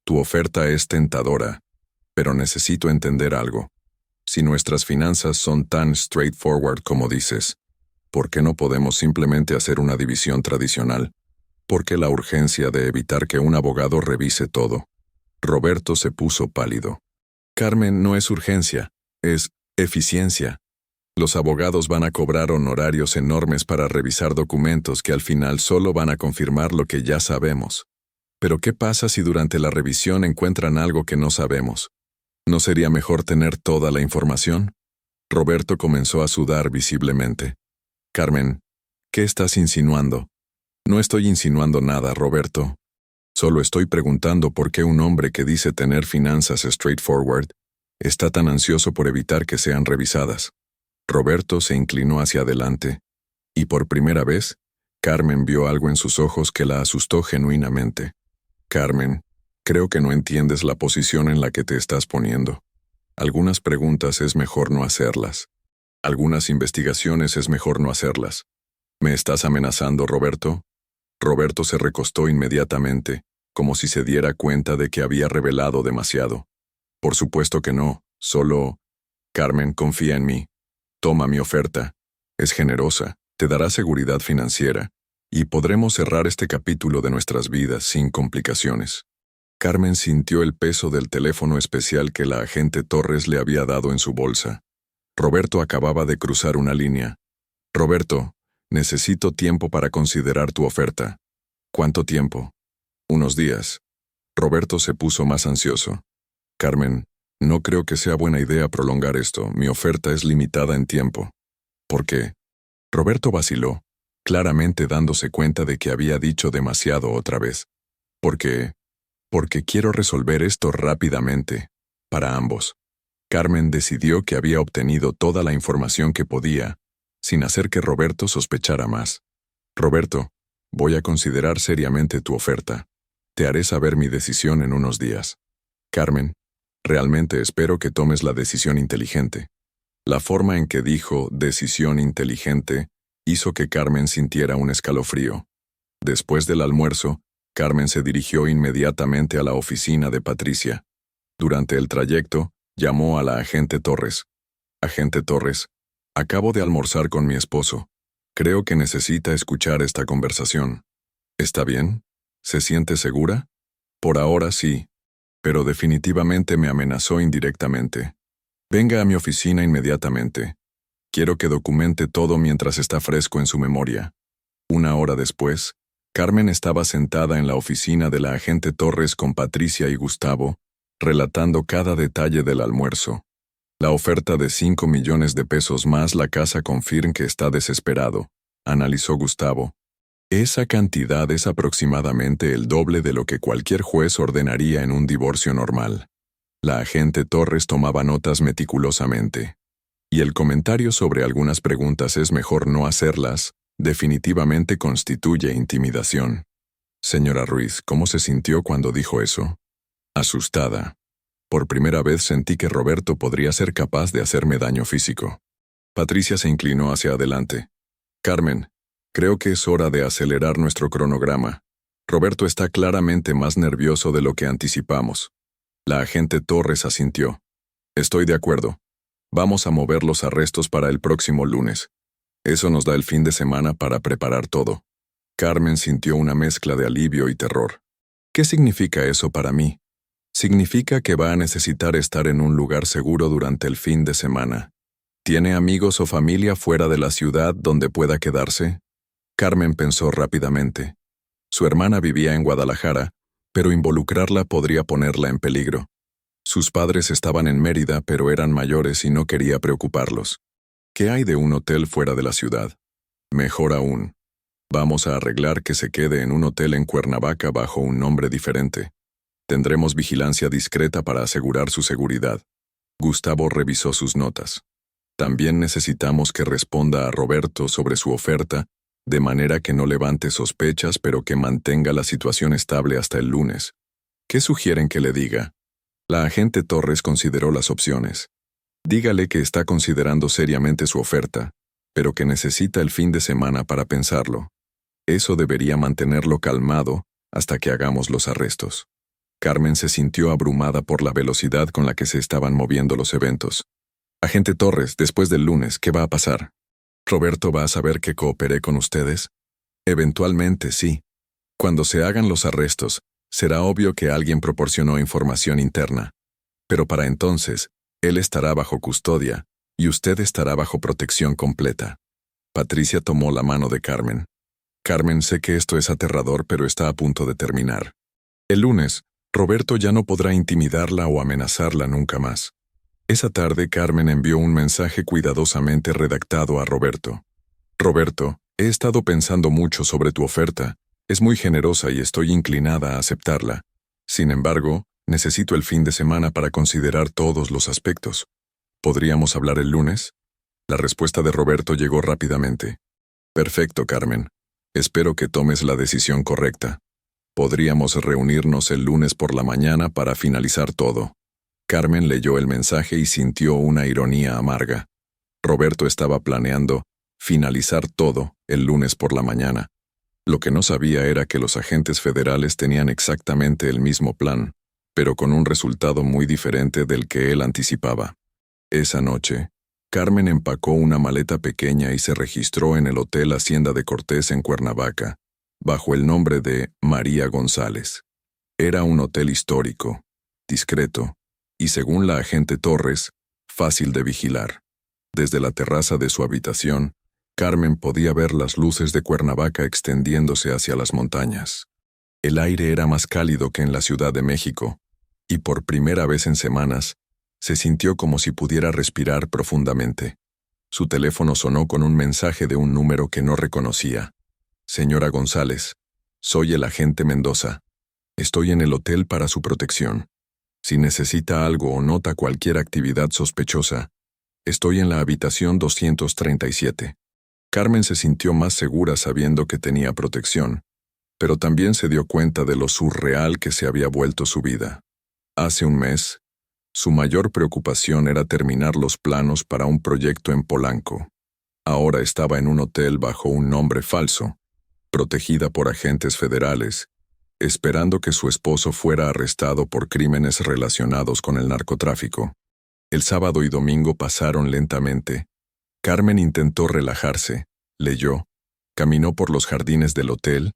tu oferta es tentadora, pero necesito entender algo. Si nuestras finanzas son tan straightforward como dices, ¿por qué no podemos simplemente hacer una división tradicional? ¿Por qué la urgencia de evitar que un abogado revise todo? Roberto se puso pálido. Carmen, no es urgencia, es eficiencia. Los abogados van a cobrar honorarios enormes para revisar documentos que al final solo van a confirmar lo que ya sabemos. Pero ¿qué pasa si durante la revisión encuentran algo que no sabemos? ¿No sería mejor tener toda la información? Roberto comenzó a sudar visiblemente. Carmen, ¿qué estás insinuando? No estoy insinuando nada, Roberto. Solo estoy preguntando por qué un hombre que dice tener finanzas straightforward está tan ansioso por evitar que sean revisadas. Roberto se inclinó hacia adelante, y por primera vez, Carmen vio algo en sus ojos que la asustó genuinamente. Carmen, creo que no entiendes la posición en la que te estás poniendo. Algunas preguntas es mejor no hacerlas. Algunas investigaciones es mejor no hacerlas. ¿Me estás amenazando, Roberto? Roberto se recostó inmediatamente, como si se diera cuenta de que había revelado demasiado. Por supuesto que no, solo... Carmen, confía en mí. Toma mi oferta. Es generosa, te dará seguridad financiera, y podremos cerrar este capítulo de nuestras vidas sin complicaciones. Carmen sintió el peso del teléfono especial que la agente Torres le había dado en su bolsa. Roberto acababa de cruzar una línea. Roberto, necesito tiempo para considerar tu oferta. ¿Cuánto tiempo? Unos días. Roberto se puso más ansioso. Carmen, no creo que sea buena idea prolongar esto. Mi oferta es limitada en tiempo. ¿Por qué? Roberto vaciló, claramente dándose cuenta de que había dicho demasiado otra vez. Porque quiero resolver esto rápidamente, para ambos. Carmen decidió que había obtenido toda la información que podía, sin hacer que Roberto sospechara más. Roberto, voy a considerar seriamente tu oferta. Te haré saber mi decisión en unos días. Carmen, realmente espero que tomes la decisión inteligente. La forma en que dijo decisión inteligente hizo que Carmen sintiera un escalofrío. Después del almuerzo, Carmen se dirigió inmediatamente a la oficina de Patricia. Durante el trayecto, llamó a la agente Torres. Agente Torres, acabo de almorzar con mi esposo. Creo que necesita escuchar esta conversación. ¿Está bien? ¿Se siente segura? Por ahora sí, pero definitivamente me amenazó indirectamente. Venga a mi oficina inmediatamente. Quiero que documente todo mientras está fresco en su memoria. Una hora después, Carmen estaba sentada en la oficina de la agente Torres con Patricia y Gustavo, relatando cada detalle del almuerzo. La oferta de 5 millones de pesos más la casa confirma que está desesperado, analizó Gustavo. Esa cantidad es aproximadamente el doble de lo que cualquier juez ordenaría en un divorcio normal. La agente Torres tomaba notas meticulosamente. Y el comentario sobre algunas preguntas es mejor no hacerlas, definitivamente constituye intimidación. Señora Ruiz, ¿cómo se sintió cuando dijo eso? Asustada. Por primera vez sentí que Roberto podría ser capaz de hacerme daño físico. Patricia se inclinó hacia adelante. Carmen, creo que es hora de acelerar nuestro cronograma. Roberto está claramente más nervioso de lo que anticipamos. La agente Torres asintió. Estoy de acuerdo. Vamos a mover los arrestos para el próximo lunes. Eso nos da el fin de semana para preparar todo. Carmen sintió una mezcla de alivio y terror. ¿Qué significa eso para mí? Significa que va a necesitar estar en un lugar seguro durante el fin de semana. ¿Tiene amigos o familia fuera de la ciudad donde pueda quedarse? Carmen pensó rápidamente. Su hermana vivía en Guadalajara, pero involucrarla podría ponerla en peligro. Sus padres estaban en Mérida, pero eran mayores y no quería preocuparlos. ¿Qué hay de un hotel fuera de la ciudad? Mejor aún. Vamos a arreglar que se quede en un hotel en Cuernavaca bajo un nombre diferente. Tendremos vigilancia discreta para asegurar su seguridad. Gustavo revisó sus notas. También necesitamos que responda a Roberto sobre su oferta, de manera que no levante sospechas pero que mantenga la situación estable hasta el lunes. ¿Qué sugieren que le diga? La agente Torres consideró las opciones. Dígale que está considerando seriamente su oferta, pero que necesita el fin de semana para pensarlo. Eso debería mantenerlo calmado hasta que hagamos los arrestos. Carmen se sintió abrumada por la velocidad con la que se estaban moviendo los eventos. Agente Torres, después del lunes, ¿qué va a pasar? ¿Roberto va a saber que cooperé con ustedes? Eventualmente, sí. Cuando se hagan los arrestos, será obvio que alguien proporcionó información interna. Pero para entonces, él estará bajo custodia, y usted estará bajo protección completa. Patricia tomó la mano de Carmen. Carmen, sé que esto es aterrador, pero está a punto de terminar. El lunes, Roberto ya no podrá intimidarla o amenazarla nunca más. Esa tarde, Carmen envió un mensaje cuidadosamente redactado a Roberto. Roberto, he estado pensando mucho sobre tu oferta. Es muy generosa y estoy inclinada a aceptarla. Sin embargo, necesito el fin de semana para considerar todos los aspectos. ¿Podríamos hablar el lunes? La respuesta de Roberto llegó rápidamente. Perfecto, Carmen. Espero que tomes la decisión correcta. Podríamos reunirnos el lunes por la mañana para finalizar todo. Carmen leyó el mensaje y sintió una ironía amarga. Roberto estaba planeando finalizar todo el lunes por la mañana. Lo que no sabía era que los agentes federales tenían exactamente el mismo plan, pero con un resultado muy diferente del que él anticipaba. Esa noche, Carmen empacó una maleta pequeña y se registró en el Hotel Hacienda de Cortés en Cuernavaca, bajo el nombre de María González. Era un hotel histórico, discreto, y según la agente Torres, fácil de vigilar. Desde la terraza de su habitación, Carmen podía ver las luces de Cuernavaca extendiéndose hacia las montañas. El aire era más cálido que en la Ciudad de México, y por primera vez en semanas, se sintió como si pudiera respirar profundamente. Su teléfono sonó con un mensaje de un número que no reconocía. Señora González, soy el agente Mendoza. Estoy en el hotel para su protección. Si necesita algo o nota cualquier actividad sospechosa, estoy en la habitación 237. Carmen se sintió más segura sabiendo que tenía protección, pero también se dio cuenta de lo surreal que se había vuelto su vida. Hace un mes, su mayor preocupación era terminar los planos para un proyecto en Polanco. Ahora estaba en un hotel bajo un nombre falso, protegida por agentes federales, esperando que su esposo fuera arrestado por crímenes relacionados con el narcotráfico. El sábado y domingo pasaron lentamente. Carmen intentó relajarse, leyó, caminó por los jardines del hotel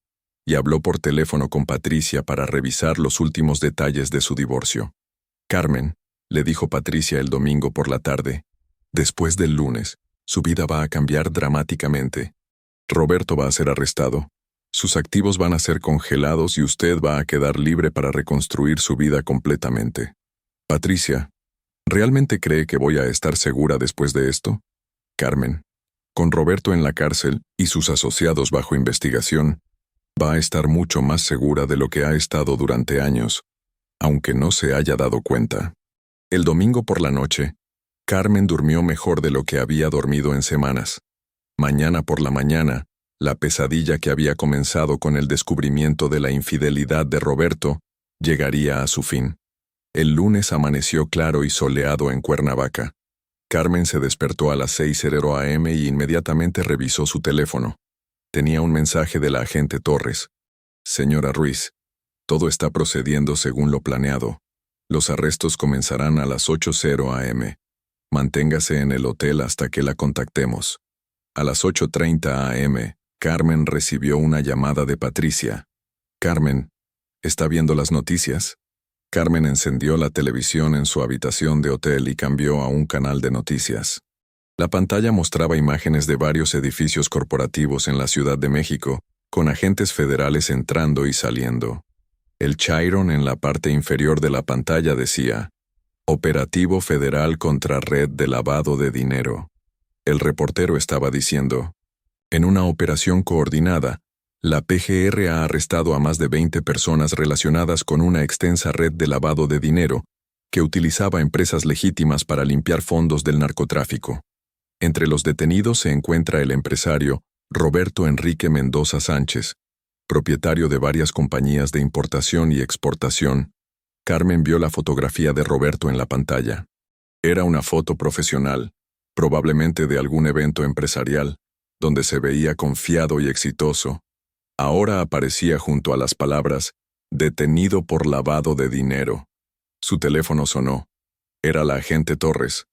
y habló por teléfono con Patricia para revisar los últimos detalles de su divorcio. Carmen, le dijo Patricia el domingo por la tarde, después del lunes, su vida va a cambiar dramáticamente. Roberto va a ser arrestado, sus activos van a ser congelados y usted va a quedar libre para reconstruir su vida completamente. Patricia, ¿realmente cree que voy a estar segura después de esto? Carmen, con Roberto en la cárcel y sus asociados bajo investigación, va a estar mucho más segura de lo que ha estado durante años, aunque no se haya dado cuenta. El domingo por la noche, Carmen durmió mejor de lo que había dormido en semanas. Mañana por la mañana, la pesadilla que había comenzado con el descubrimiento de la infidelidad de Roberto llegaría a su fin. El lunes amaneció claro y soleado en Cuernavaca. Carmen se despertó a las 6:00 a.m. y inmediatamente revisó su teléfono. Tenía un mensaje de la agente Torres. Señora Ruiz, todo está procediendo según lo planeado. Los arrestos comenzarán a las 8:00 a.m. Manténgase en el hotel hasta que la contactemos. A las 8:30 a.m., Carmen recibió una llamada de Patricia. Carmen, ¿está viendo las noticias? Carmen encendió la televisión en su habitación de hotel y cambió a un canal de noticias. La pantalla mostraba imágenes de varios edificios corporativos en la Ciudad de México, con agentes federales entrando y saliendo. El Chiron en la parte inferior de la pantalla decía, Operativo Federal contra Red de Lavado de Dinero. El reportero estaba diciendo, en una operación coordinada, la PGR ha arrestado a más de 20 personas relacionadas con una extensa red de lavado de dinero que utilizaba empresas legítimas para limpiar fondos del narcotráfico. Entre los detenidos se encuentra el empresario Roberto Enrique Mendoza Sánchez, propietario de varias compañías de importación y exportación. Carmen vio la fotografía de Roberto en la pantalla. Era una foto profesional, probablemente de algún evento empresarial, donde se veía confiado y exitoso. Ahora aparecía junto a las palabras, detenido por lavado de dinero. Su teléfono sonó. Era la agente Torres.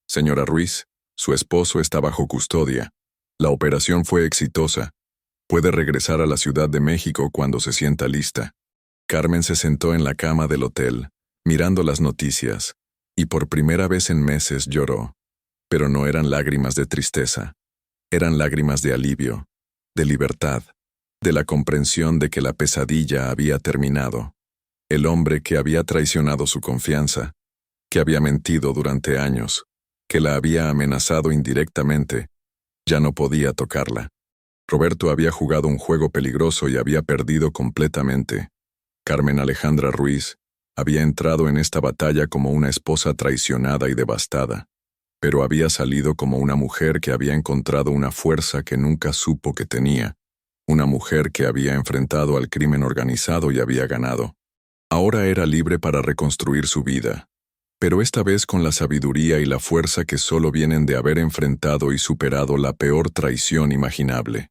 Señora Ruiz, su esposo está bajo custodia. La operación fue exitosa. Puede regresar a la Ciudad de México cuando se sienta lista. Carmen se sentó en la cama del hotel, mirando las noticias, y por primera vez en meses lloró. Pero no eran lágrimas de tristeza. Eran lágrimas de alivio, de libertad, de la comprensión de que la pesadilla había terminado. El hombre que había traicionado su confianza, que había mentido durante años, que la había amenazado indirectamente, ya no podía tocarla. Roberto había jugado un juego peligroso y había perdido completamente. Carmen Alejandra Ruiz había entrado en esta batalla como una esposa traicionada y devastada, pero había salido como una mujer que había encontrado una fuerza que nunca supo que tenía, una mujer que había enfrentado al crimen organizado y había ganado. Ahora era libre para reconstruir su vida, pero esta vez con la sabiduría y la fuerza que solo vienen de haber enfrentado y superado la peor traición imaginable.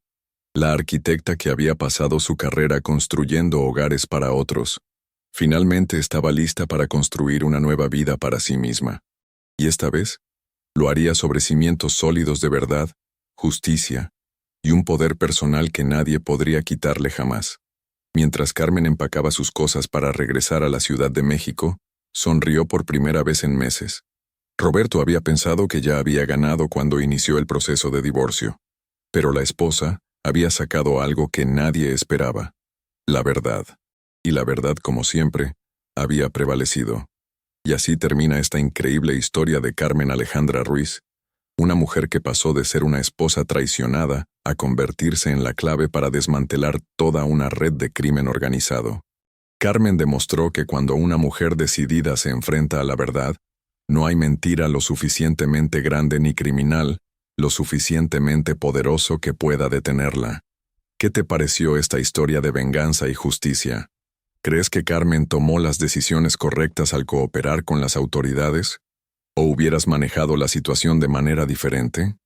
La arquitecta que había pasado su carrera construyendo hogares para otros, finalmente estaba lista para construir una nueva vida para sí misma. Y esta vez, lo haría sobre cimientos sólidos de verdad, justicia y un poder personal que nadie podría quitarle jamás. Mientras Carmen empacaba sus cosas para regresar a la Ciudad de México, sonrió por primera vez en meses. Roberto había pensado que ya había ganado cuando inició el proceso de divorcio, pero la esposa había sacado algo que nadie esperaba, la verdad. Y la verdad, como siempre, había prevalecido. Y así termina esta increíble historia de Carmen Alejandra Ruiz, una mujer que pasó de ser una esposa traicionada a convertirse en la clave para desmantelar toda una red de crimen organizado. Carmen demostró que cuando una mujer decidida se enfrenta a la verdad, no hay mentira lo suficientemente grande ni criminal, lo suficientemente poderoso que pueda detenerla. ¿Qué te pareció esta historia de venganza y justicia? ¿Crees que Carmen tomó las decisiones correctas al cooperar con las autoridades? ¿O hubieras manejado la situación de manera diferente?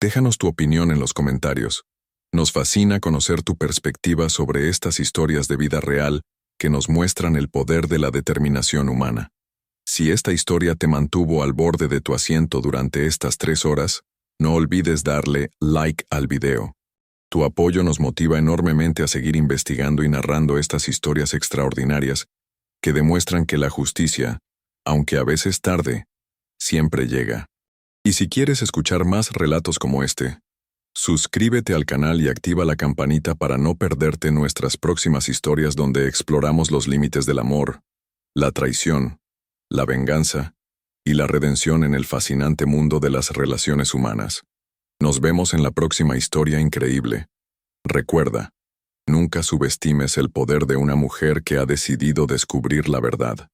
Déjanos tu opinión en los comentarios. Nos fascina conocer tu perspectiva sobre estas historias de vida real que nos muestran el poder de la determinación humana. Si esta historia te mantuvo al borde de tu asiento durante estas 3 horas, no olvides darle like al video. Tu apoyo nos motiva enormemente a seguir investigando y narrando estas historias extraordinarias que demuestran que la justicia, aunque a veces tarde, siempre llega. Y si quieres escuchar más relatos como este, suscríbete al canal y activa la campanita para no perderte nuestras próximas historias donde exploramos los límites del amor, la traición, la venganza y la redención en el fascinante mundo de las relaciones humanas. Nos vemos en la próxima historia increíble. Recuerda, nunca subestimes el poder de una mujer que ha decidido descubrir la verdad.